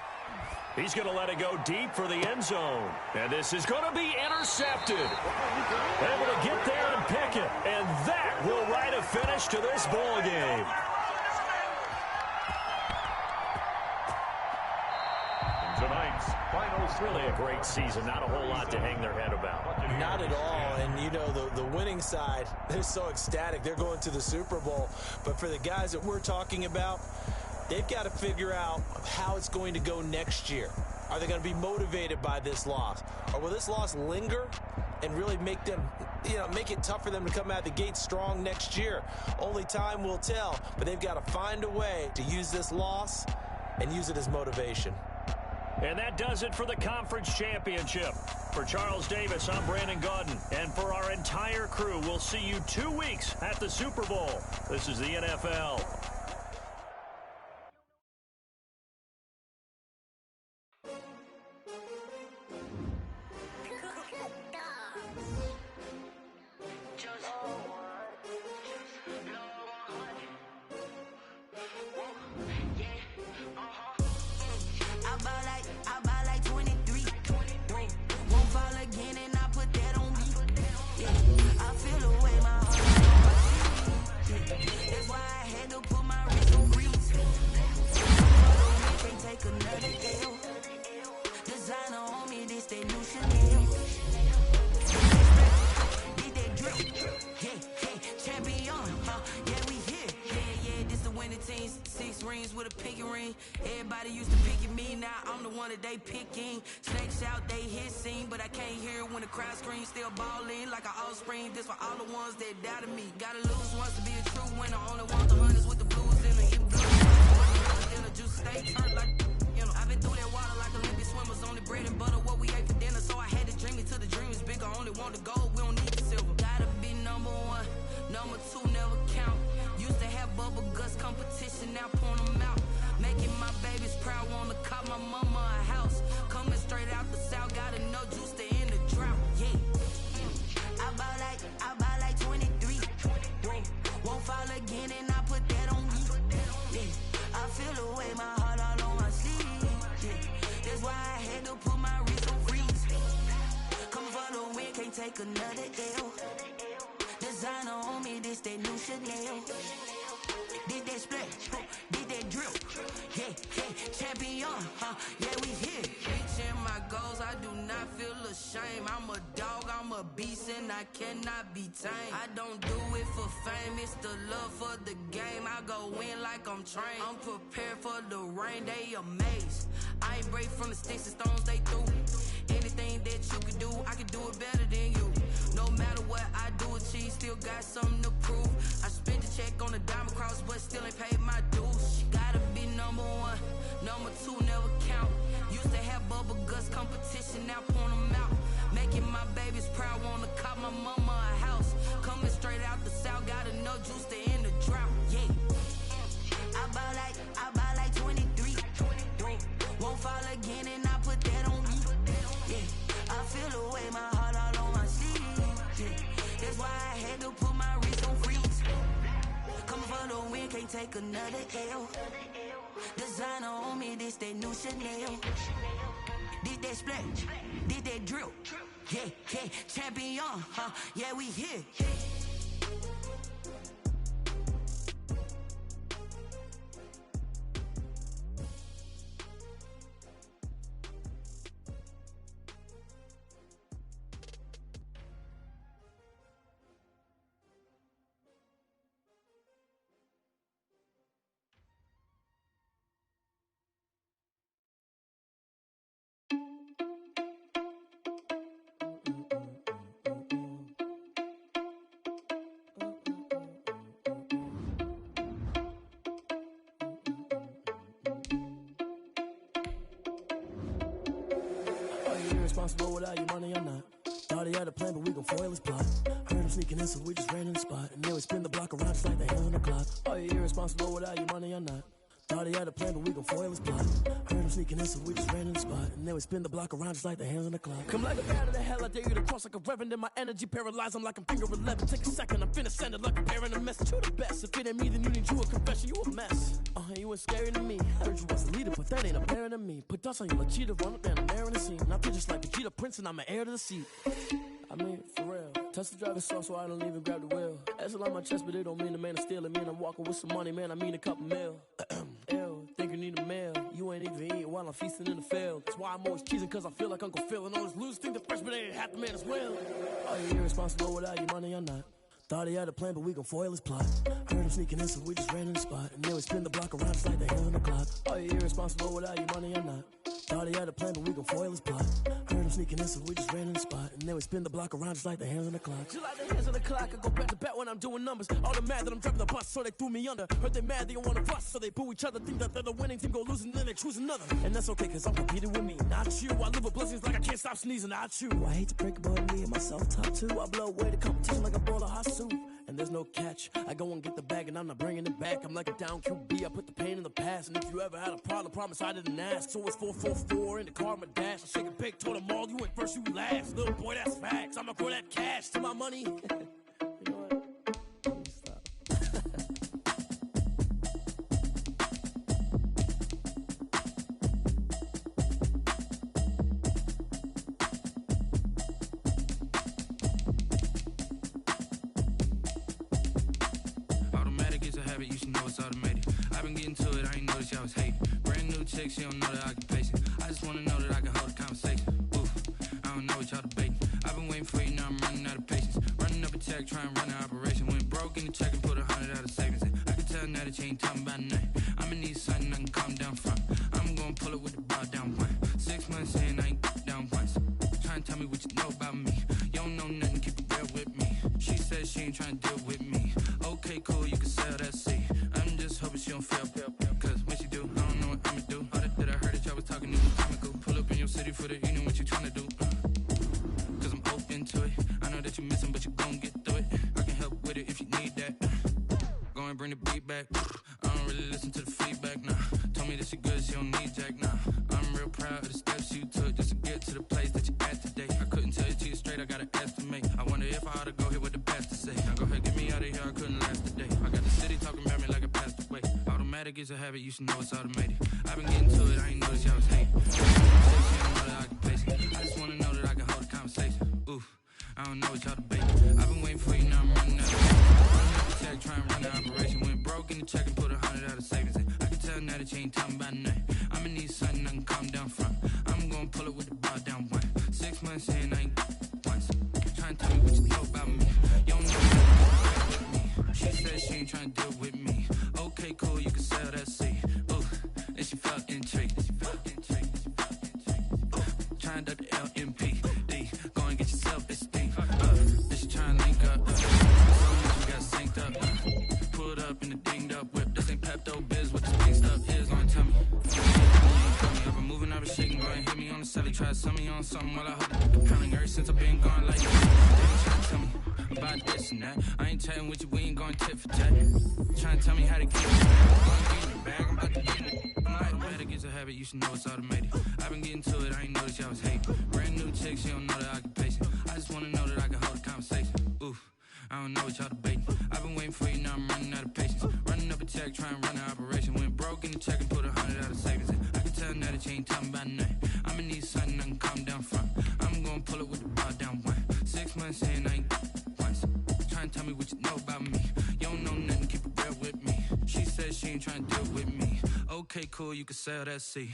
He's going to let it go deep for the end zone. And this is going to be intercepted. Able to get there and pick it. And that will write a finish to this ball game. Tonight's final score. Really a great season. Not a whole lot to hang their head about. Not at all. And, you know, the winning side, they're so ecstatic. They're going to the Super Bowl. But for the guys that we're talking about, they've got to figure out how it's going to go next year. Are they going to be motivated by this loss? Or will this loss linger and really make them, make it tough for them to come out the gate strong next year? Only time will tell. But they've got to find a way to use this loss and use it as motivation. And that does it for the conference championship. For Charles Davis, I'm Brandon Gaudin. And for our entire crew, we'll see you 2 weeks at the Super Bowl. This is the NFL. Everybody used to pick at me, now I'm the one that they picking. Snakes out, they hissing, but I can't hear it when the crowd screams. Still balling like an offspring. This for all the ones that doubted me. Gotta lose once to be a true winner. Only want the hunters with the blues in the even blues. In the juice stay turned like, I've been through that water like Olympic swimmers. Only bread and butter, what we ate for dinner. So I had to dream it till the dream is bigger. Only want the gold, we don't need the silver. Gotta be number 1, number 2 never count. Used to have bubble guts competition, now point them out. Making my babies proud, wanna call my mama a house. Coming straight out the south, gotta know juice to end the drought. Yeah. I buy like 23. Won't fall again, and I put that on me. Yeah. I feel the way, my heart all on my sleeve. Yeah. That's why I had to put my wrist on freeze. Come for the win, can't take another L. Designer on me, this that new Chanel. Did that splash, did that drip. Yeah, champion, yeah, we here. Reaching my goals, I do not feel ashamed. I'm a dog, I'm a beast, and I cannot be tamed. I don't do it for fame, it's the love for the game. I go in like I'm trained. I'm prepared for the rain, they amazed. I ain't break from the sticks and stones they threw. Anything that you can do, I can do it better than you. No matter what I do, achieve, still got something to prove. I spent the check on the diamond cross, but still ain't paid my dues. Gotta be number 1, number 2 never count. Used to have bubble guts competition, now point them out. Making my babies proud, wanna call my mama a house. Coming straight out the south, gotta know juice to end the drought. Yeah. can't take another L. Designer on me, this that new Chanel. This that splash, this that drill. Yeah, yeah, champion, huh? Yeah, we here. Responsible without your money or not. Thought he had a plan, but we gon' foil his plot. Heard him sneaking in, so we just ran in the spot. And then we spin the block around just like the hands on the clock. Are you irresponsible without your money or not? Thought he had a plan, but we gon' foil his plot. Heard him sneaking in, so we just ran in the spot. And then we spin the block around just like the hands on the clock. Come like a bat of the hell, I dare you to cross like a reverend. In my energy paralyzed, I'm like I'm finger 11. Take a second, I'm finna send it like a parent a message. You the best, if it ain't me, then you need you a confession. You a mess. You ain't scary to me. Heard you was a leader, but that ain't apparent to me. Put dust on you, like cheetah, run up down the air in the scene. I feel just like a Vegeta Prince, and I'm an heir to the seat. I mean, for real. Touch the driver's soft, so I don't even grab the wheel. That's on my chest, but it don't mean the man is stealing. Man, I'm walking with some money, man, I mean a couple mil. Ew, think you need a meal. You ain't even eating while I'm feasting in the field. That's why I'm always cheesing, cause I feel like Uncle Phil. And all those losers think the freshman ain't half the man as well. Are you irresponsible without your money or not? Thought he had a plan, but we gon' foil his plot. Heard him sneaking in, so we just ran in the spot. And then we spin the block around just like the hands on the clock. Are you irresponsible without your money or not? Thought he had a plan, but we gon' foil his plot. Heard him sneaking in, so we just ran in the spot. And then we spin the block around just like the hands on the clock. Just like the hands on the clock, I go back to back when I'm doing numbers. All the mad that I'm driving the bus, so they threw me under. Heard they mad, they don't wanna bust, so they boo each other. Think that they're the winning team, go losing, then they choose another. And that's okay, cause I'm competing with me, not you. I live with blessings like I can't stop sneezing, not you. I hate to break it, but me and myself top two. I blow away the competition like a bowl of hot soup. And there's no catch. I go and get the bag and I'm not bringing it back. I'm like a down QB, I put the pain in the past. And if you ever had a problem, promise I didn't ask. So it's 444 in the car, my dash. I shake a big, told them all, you ain't first, you last. Little boy, that's facts. I'ma grow that cash to my money. You know what? Let me stop. You should know it's automated. I've been getting to it, I ain't noticed y'all was hating. Brand new chick, she don't know the occupation. I just wanna know that I can hold a conversation. Oof, I don't know what y'all debating. I've been waiting for you, now I'm running out of patience. Running up a check, trying to run an operation. Went broke in the check and put 100 out of savings in. I can tell now that you ain't talking about nothing. I'ma need something I can calm down from. I'm gonna pull it with the bar down one. 6 months in, I ain't down once. Trying to tell me what you know about me. You don't know nothing, keep it real with me. She said she ain't trying to deal with me. Okay, cool, you can sell that seat. I'm just hoping she don't fail. Cause when she do, I don't know what I'ma do. All that I heard that y'all was talking to me comical. Pull up in your city for the evening, what you trying to do? Cause I'm open to it. I know that you missing, but you gon' get through it. I can help with it if you need that. Go and bring the beat back. I don't really listen to the feedback, nah. Told me that she good, she don't need jack, nah. I'm real proud of the steps you took just to get to the place that you at today. I couldn't tell you to you straight, I gotta estimate. I wonder if I ought to go here with the pastor say. Now go ahead, get me out of here, I couldn't last today. I got the city talking about me like I passed away. Automatic is a habit, you should know it's automated. I've been getting to it, I ain't noticed y'all was hating. She don't know the occupation. I just wanna know that I can hold a conversation. Oof, I don't know what y'all debating. I've been waiting for you, now I'm running out of time. Check, try and run the operation. Went broke in the check and put 100 out of savings in. I can tell now that you ain't talking about nothing. I'ma need something I can calm down from. I'm gonna pull it with the bar down one. 6 months in, I ain't once. Trying to tell me what you know about me. You don't know what with me. She said she ain't trying to deal with me. Okay, cool, you can sell that seat. Ooh, and she felt intrigued. Trying to the LMPD. Go and get your self-esteem. Then she trying to link up. You got synced up. Pulled up in the dinged up whip. This ain't Pepto-Biz. What this pink stuff is, gonna tell me. I've been moving, I've been shaking. Go and hit me on the celly. Try to sell me on something while I hold it compelling. Ever since I've been gone like that. Trying to tell me about this and that. I ain't chatting with you, we ain't going tit for tat. Trying to tell me how to get it. I'm getting it back, I'm about to get it. Automatic is a habit, you should know it's automated. I've been getting to it, I ain't noticed y'all was hating. Brand new chick, she don't know the occupation. I just wanna know that I can hold a conversation. Oof, I don't know what y'all debating. I've been waiting for you, now I'm running out of patience. Running up a check, try and run the operation. Went broke in the check and put 100 out of savings in. I can tell now that you ain't talking about nothing. I'ma need something I can calm down from. I'm gonna pull it with the bar down one. 6 months in, I ain't once. Try and tell me what you know about me. You don't know nothing, keep it real with me. She said she ain't trying to deal with me. Okay, cool, you can sell that seat.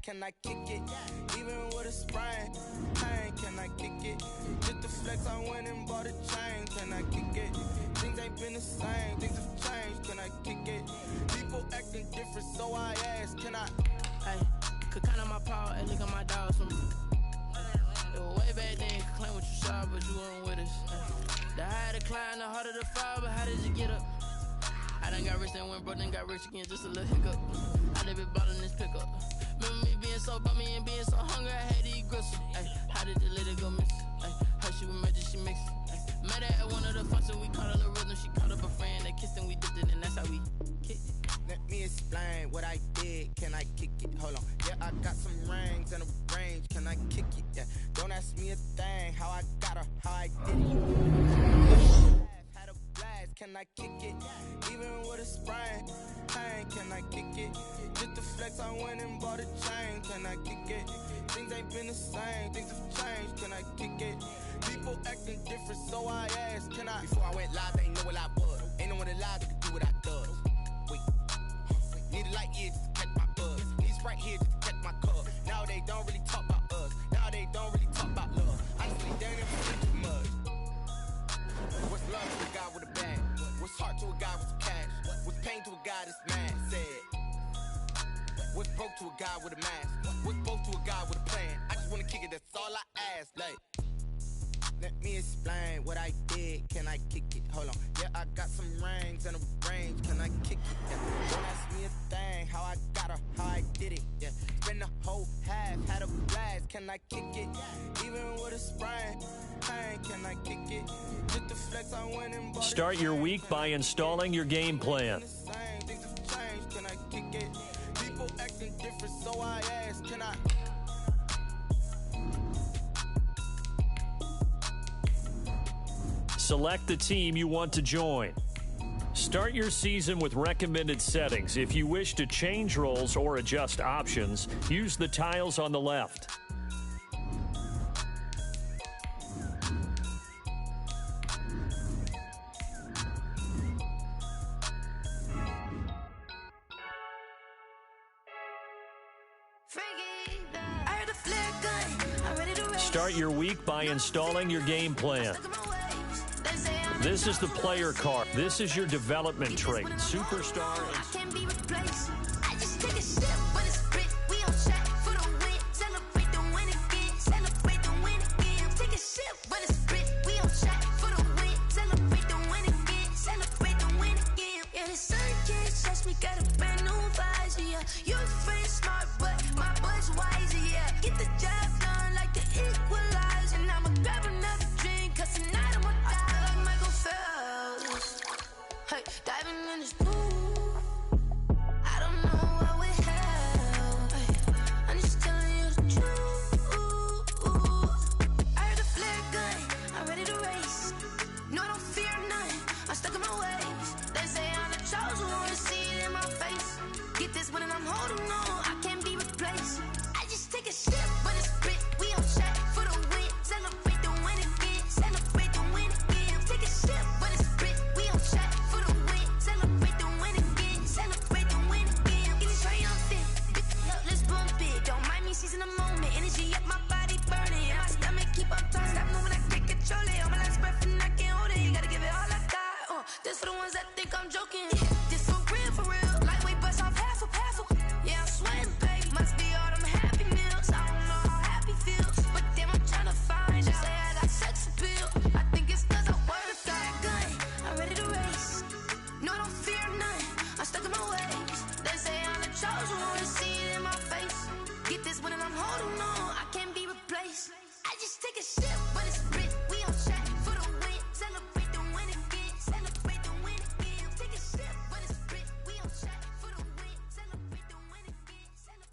Can I kick it? Even with a sprain, pain, can I kick it? Just the flex, I went and bought a chain. Can I kick it? Things ain't been the same, things have changed. Can I kick it? People acting different, so I ask, can I? Hey, could count on my power and look at my dogs from me. It was way back then, could claim what you saw, but you weren't with us. The higher the climb, the harder the fall, but how did you get up? I done got rich and went broke, then got rich again, just a little hiccup. I done been ballin' this pickup. Remember me being so bummy and being so hungry, I had to eat gristle. Ay, how did the lady go miss? Ay, how she was magic, she mixed. Met her at one of the functions, we caught her the rhythm. She caught up a friend, they kissed and we dipped it, and that's how we kicked it. Let me explain what I did. Can I kick it? Hold on. Yeah, I got some rings and a range. Can I kick it? Yeah. Don't ask me a thing. How I got her, how I did it. Had a blast. Can I kick it? Even with a sprain, pain. Can I kick it? Just the flex, I went and bought a chain. Can I kick it? Things ain't been the same. Things have changed. Can I kick it? People acting different, so I asked, can I? Before I went live, they ain't know what I was. Ain't no one alive that could do what I does. Wait. Need a light here just to catch my buzz. Need Sprite here just to catch my cup. Now they don't really talk about us. Now they don't really talk about love. I just think they ain't ever too much. What's love to a guy with a bag? What's heart to a guy with some cash? What's pain to a guy that's mad? Said. What's broke to a guy with a mask? What's both to a guy with a plan? I just wanna kick it, that's all I ask. Like, let me explain what I did. Can I kick it? Hold on. Yeah, I got some rings and a range. Can I kick it? Yeah. Don't ask me a thing. How I got her, how I did it. Yeah. Spend the whole half, had a blast. Can I kick it? Even with a sprain, pain. Can I kick Start your week by installing your game plan. People acting different, so I ask, can I? Select the team you want to join. Start your season with recommended settings. If you wish to change roles or adjust options, use the tiles on the left. Start your week by installing your game plan. This is the player card. This is your development trait. Superstar.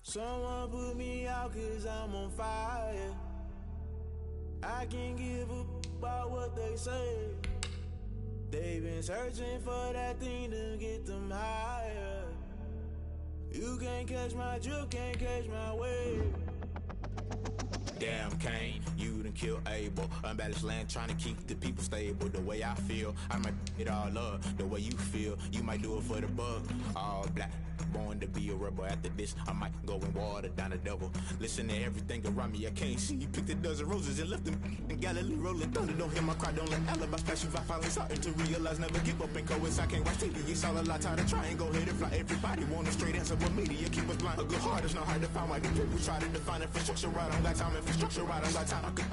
Someone put me out 'cause I'm on fire. I can't give a about what they say. They've been searching for that thing to get them higher. You can't catch my drift, can't catch my wave. Damn, Kane, you done killed Abel. Unbalanced land, trying to keep the people stable. The way I feel, I might it all up. The way you feel, you might do it for the bug. All black, born to be a rebel. After this, I might go and water down the devil. Listen to everything around me, I can't see. You picked a dozen roses and left them in Galilee rolling thunder. Don't hear my cry, don't let alibis pass you. I finally starting to realize, never give up and coincide. Can't watch TV, it's all a lot. Tired of trying, go ahead and fly. Everybody want a straight answer, but media keep us blind. A good heart is not hard to find. Why do people try to define infrastructure right? I don't got time, infrastructure right, I don't got time. I could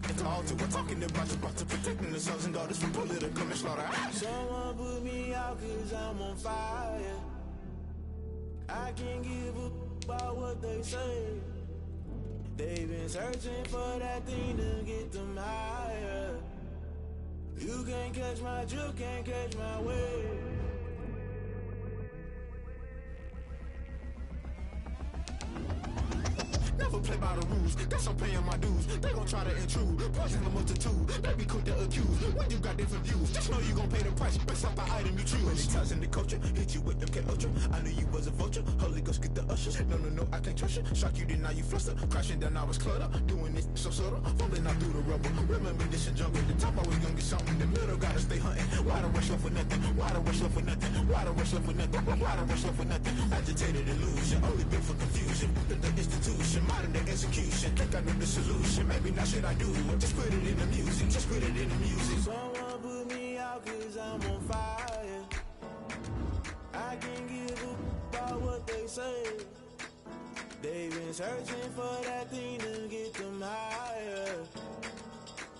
it's all to we're talking about to protecting the sons and daughters from political manslaughter. Someone put me out 'cause I'm on fire. I can't give a about what they say. They've been searching for that thing to get them higher. You can't catch my drift, can't catch my wave. Never play by the rules, guess I'm paying my dues. They gon' try to intrude, poison the multitude. They be quick to accuse, when you got different views. Just know you gon' pay the price, based off the item you choose. Many times in the culture, hit you with MK Ultra. I knew you was a vulture, Holy Ghost get the ushers. No, I can't trust you. Shock you, then now you fluster. Crashing down, I was cluttered. Doing this so subtle, falling out through the rubble. Remember this in jungle, the top always gonna get something. The middle gotta stay hunting. Why the rush left for nothing? Why the rush left for nothing? Why the rush left for nothing? Why the rush left for nothing? Agitated illusion, only been for confusion. The institution, modern day execution. Think I know the solution. Maybe not shit I do. Just put it in the music. Just put it in the music. Someone put me out 'cause I'm on fire. I can't give a about what they say. They've been searching for that thing to get them higher.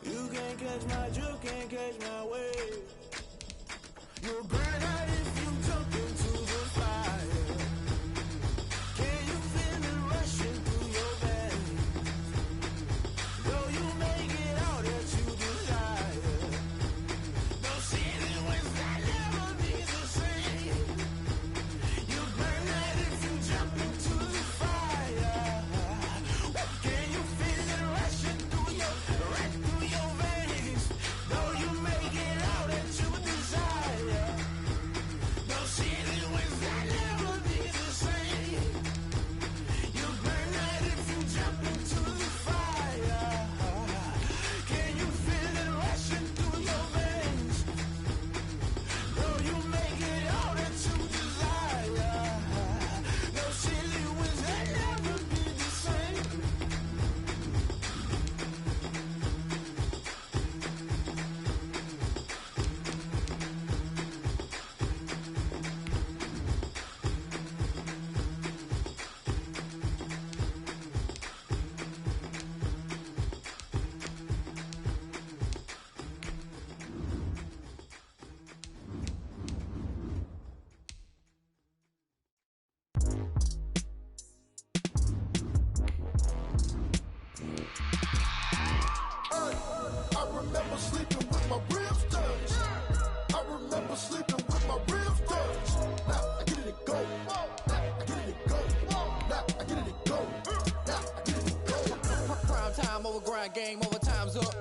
You can't catch my drift, can't catch my wave. You'll burn out if you jump into the fire. Can you feel it rushing through your veins? Though you make it all that you desire. No sin in time's up.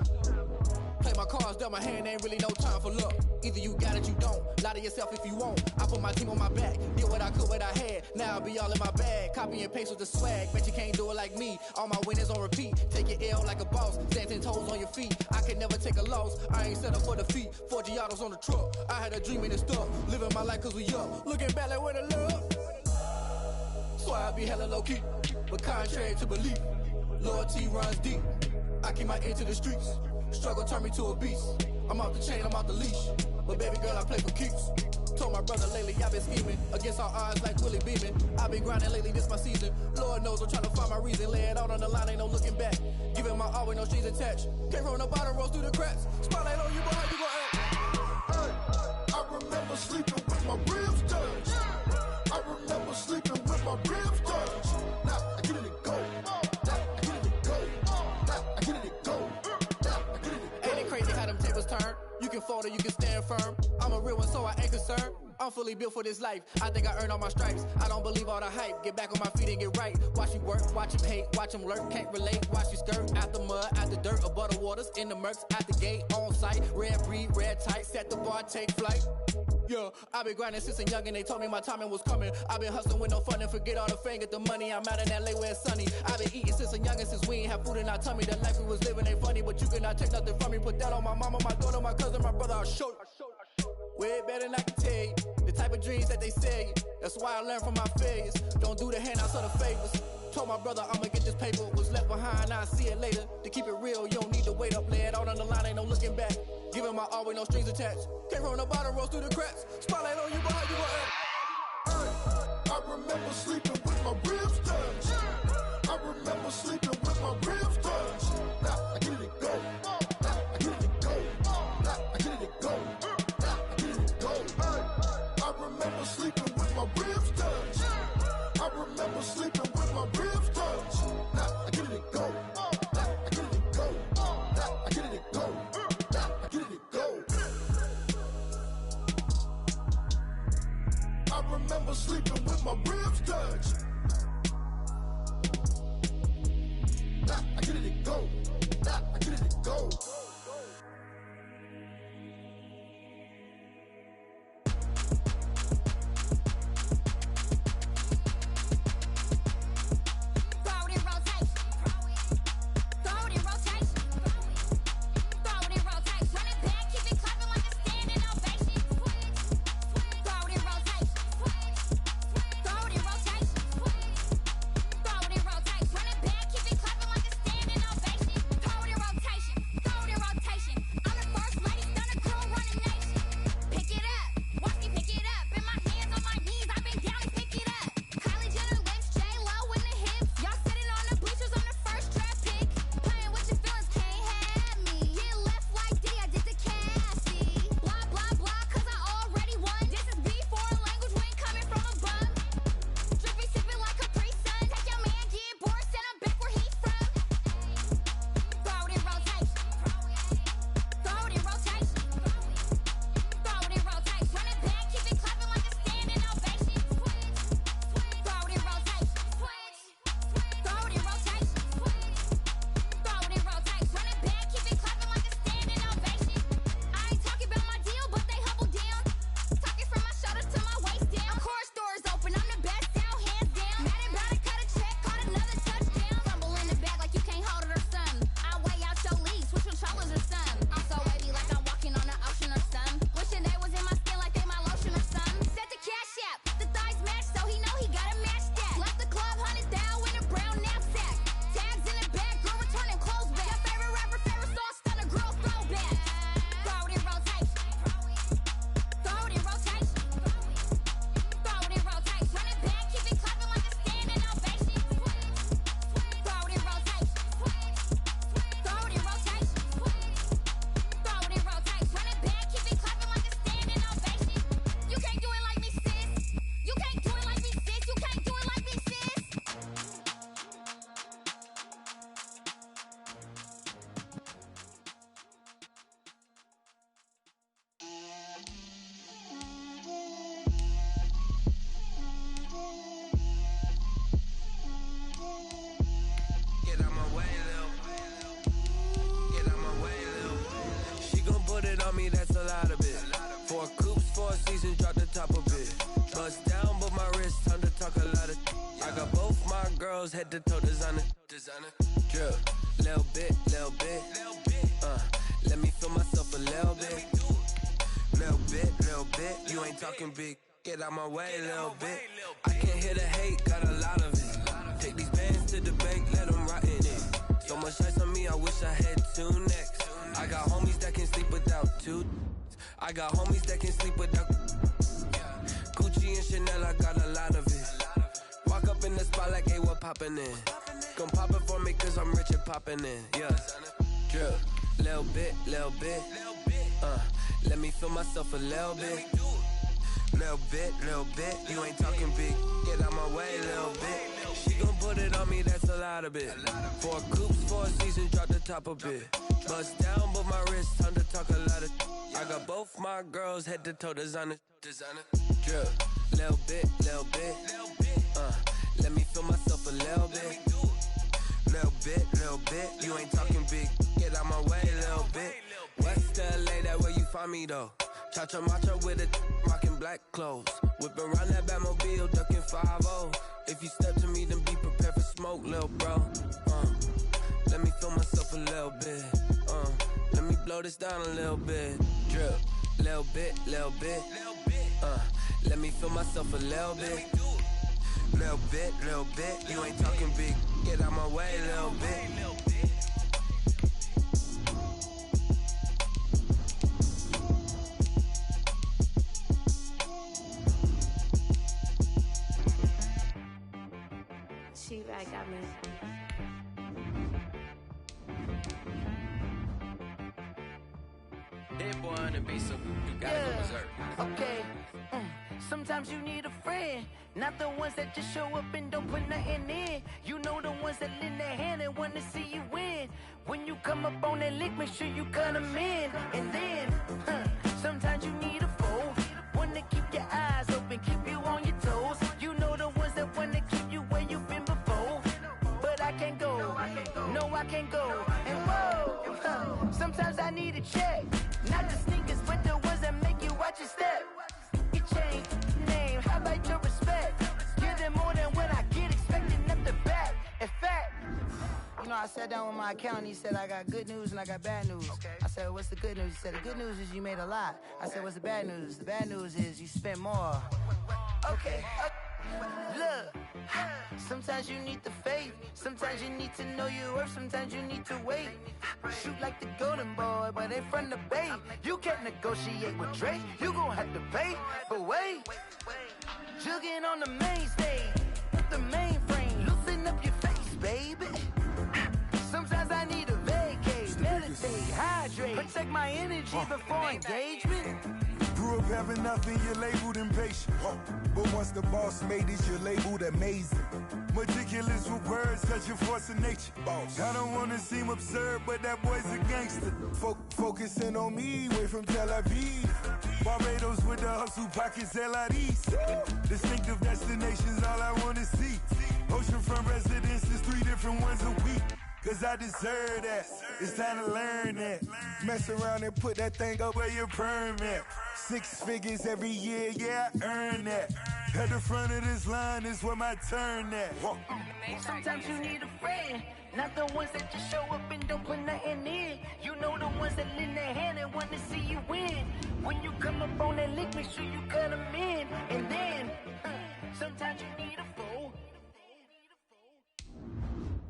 Play my cards, dealt my hand, ain't really no time for luck. Either you got it, you don't. Lie to yourself if you won't. I put my team on my back, did what I could, what I had. Now I'll be all in my bag. Copy and paste with the swag. Bet you can't do it like me. All my winners on repeat. Take your L like a boss. Stand 10 toes on your feet. I can never take a loss. I ain't set up for defeat. 4 Giottos on the truck. I had a dream and it stuck. Living my life cause we up. Looking back like where the love. So I be hella low key. But contrary to belief, loyalty runs deep. I keep my ear to the streets. Struggle turned me to a beast. I'm off the chain, I'm off the leash. But baby girl, I play for keeps. Told my brother lately, I've been scheming. Against all odds like Willie Beeman. I've been grinding lately, this my season. Lord knows I'm trying to find my reason. Lay it out on the line, ain't no looking back. Giving my all with no strings attached. Came from the bottom, rose through the cracks. Spotlight on you, boy, how you gon' act? Hey, I remember sleeping with my ribs touched. I remember sleeping with my ribs touched. Now I get it and go. Now I get it and go. Now I get it and go. Ain't it crazy how them tables turn? You can fold or you can stand firm. I'm a real one, so I ain't concerned. I'm fully built for this life. I think I earned all my stripes. I don't believe all the hype. Get back on my feet and get right. Watch you work, watch him hate, watch him lurk. Can't relate, watch you skirt. Out the mud, out the dirt, above the waters, in the murks, at the gate, on site. Red breed, red tight, set the bar, take flight. Yeah, I been grinding since a youngin', they told me my timing was coming. I been hustling with no fun and forget all the fame, get the money. I'm out in LA where it's sunny. I been eating since a youngin', since we ain't have food in our tummy. The life we was living ain't funny, but you cannot take nothing from me. Put that on my mama, my daughter, my cousin, my brother, I'll show you. Way better than I can tell you. The type of dreams that they sell you. That's why I learned from my failures. Don't do the handouts or the favors. Told my brother I'ma get this paper. Was left behind, I'll see it later. To keep it real, you don't need to wait up. Lay it out on the line, ain't no looking back. Giving my all with no strings attached. Came from the bottom, rose through the cracks. Spotlight on you, but how you gon' act? Hey, I remember sleeping with my ribs touched. I remember sleeping with my ribs touched. Now I get it and go. Now I get it and go. Now I get it and go. Now I get it and go. Hey, I remember sleeping with my ribs touched. I remember sleeping with my ribs touched. Now I get it and go. Now I get it and go. Now I get it and go. Now I get it and go. I remember sleeping with my ribs touched. Now I get on me, that's a lot of it. 4 coops, 4 seasons, drop the top of it. Bust down, but my wrist, time to talk a lot of. I got both my girls head to toe designer. Drip, little bit. Let me feel myself a little bit. Little bit. You ain't talking big. Get out my way a little bit. I can't hear the hate, got a lot of it. Take these bands to the bank, let them rot in it. So much ice on me, I wish I had 2 necks. I got homies that can sleep without 2. I got homies that can sleep without. Gucci and Chanel, I got a lot of it. Walk up in the spot like, hey, what poppin' in? Come pop it for me, cause I'm rich and poppin' in. Yeah. Drip, little bit. Let me feel myself a little bit. Little bit. You ain't talking big. Get out my way a little bit. She gon' put it on me, that's a lot of it. 4 coops, 4 seasons, drop the top a bit. Bust down, but my wrist, time to talk a lot of. I got both my girls head to toe designer. Drip, little bit. Let me feel myself a little bit. Little bit. You ain't talking big. Get out my way a little bit. West LA, that where you find me though. Cha-cha matcha with a rockin' black clothes. Whippin' around that Batmobile, duckin' 5-0. If you step to me, then be prepared for smoke, lil' bro. Let me feel myself a little bit. Let me blow this down a little bit. Drip, little bit. Let me feel myself a little bit. Little bit. You ain't talking big. Get out my way a little bit. She right, got me. That boy on the beat, so you gotta go berserk. Okay. Sometimes you need a friend, not the ones that just show up and don't put nothing in. You know the ones that lend their hand and want to see you win. When you come up on that lick, make sure you cut them in. And then, sometimes you need a foe, one to keep your eyes open, keep you on your toes. You know the ones that want to keep you where you've been before. But I can't go, no I can't go. And whoa, sometimes I need a check. Not the sneakers, but the ones that make you watch your step. Your chain, name, highlight your respect. Give them more than what I get, expecting up the back. In fact, you know, I sat down with my accountant. He said, I got good news and I got bad news. Okay. I said, what's the good news? He said, the good news is you made a lot. I said, what's the bad news? The bad news is you spent more. Okay. Look, sometimes you need the faith. Sometimes you need to know your worth. Sometimes you need to wait. Shoot like the golden boy, but ain't from the bay. You can't negotiate with Drake. You gon' have to pay. But wait, jugging on the main stage, the mainframe, loosen up your face, baby. Sometimes I need a vacate, meditate, hydrate, protect my energy before engagement. Grew up having nothing, you're labeled impatient. But once the boss made it, you're labeled amazing. Meticulous with words, such a force of nature. I don't wanna seem absurd, but that boy's a gangster. Focusing on me, way from Tel Aviv. Barbados with the hustle pockets, LIDs. Distinctive destinations, all I wanna see. Oceanfront residences, 3 different ones a week. Cause I deserve that, it's time to learn that. Mess around and put that thing up where your permit. 6 figures every year, yeah, I earn that. At the front of this line is where my turn at. Sometimes you need a friend, not the ones that just show up and don't put nothing in. You know the ones that lend their hand and want to see you win. When you come up on that lick, make sure you cut them in. And then, sometimes you need a fool.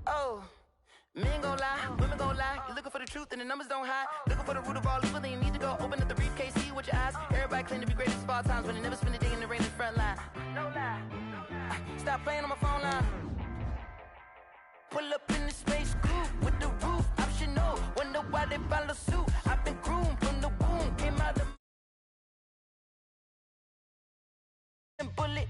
Oh. Men gon' lie, women gon' lie. You're looking for the truth and the numbers don't hide. Looking for the root of all evil, then you need to go open up the briefcase, see with your eyes. Everybody claim to be greatest of all times, but they never spend a day in the rain in the front line. No lie. Stop playing on my phone line. Pull up in the space coupe with the roof optional. Wonder why they follow suit. I've been groomed from the womb, came out of bullet.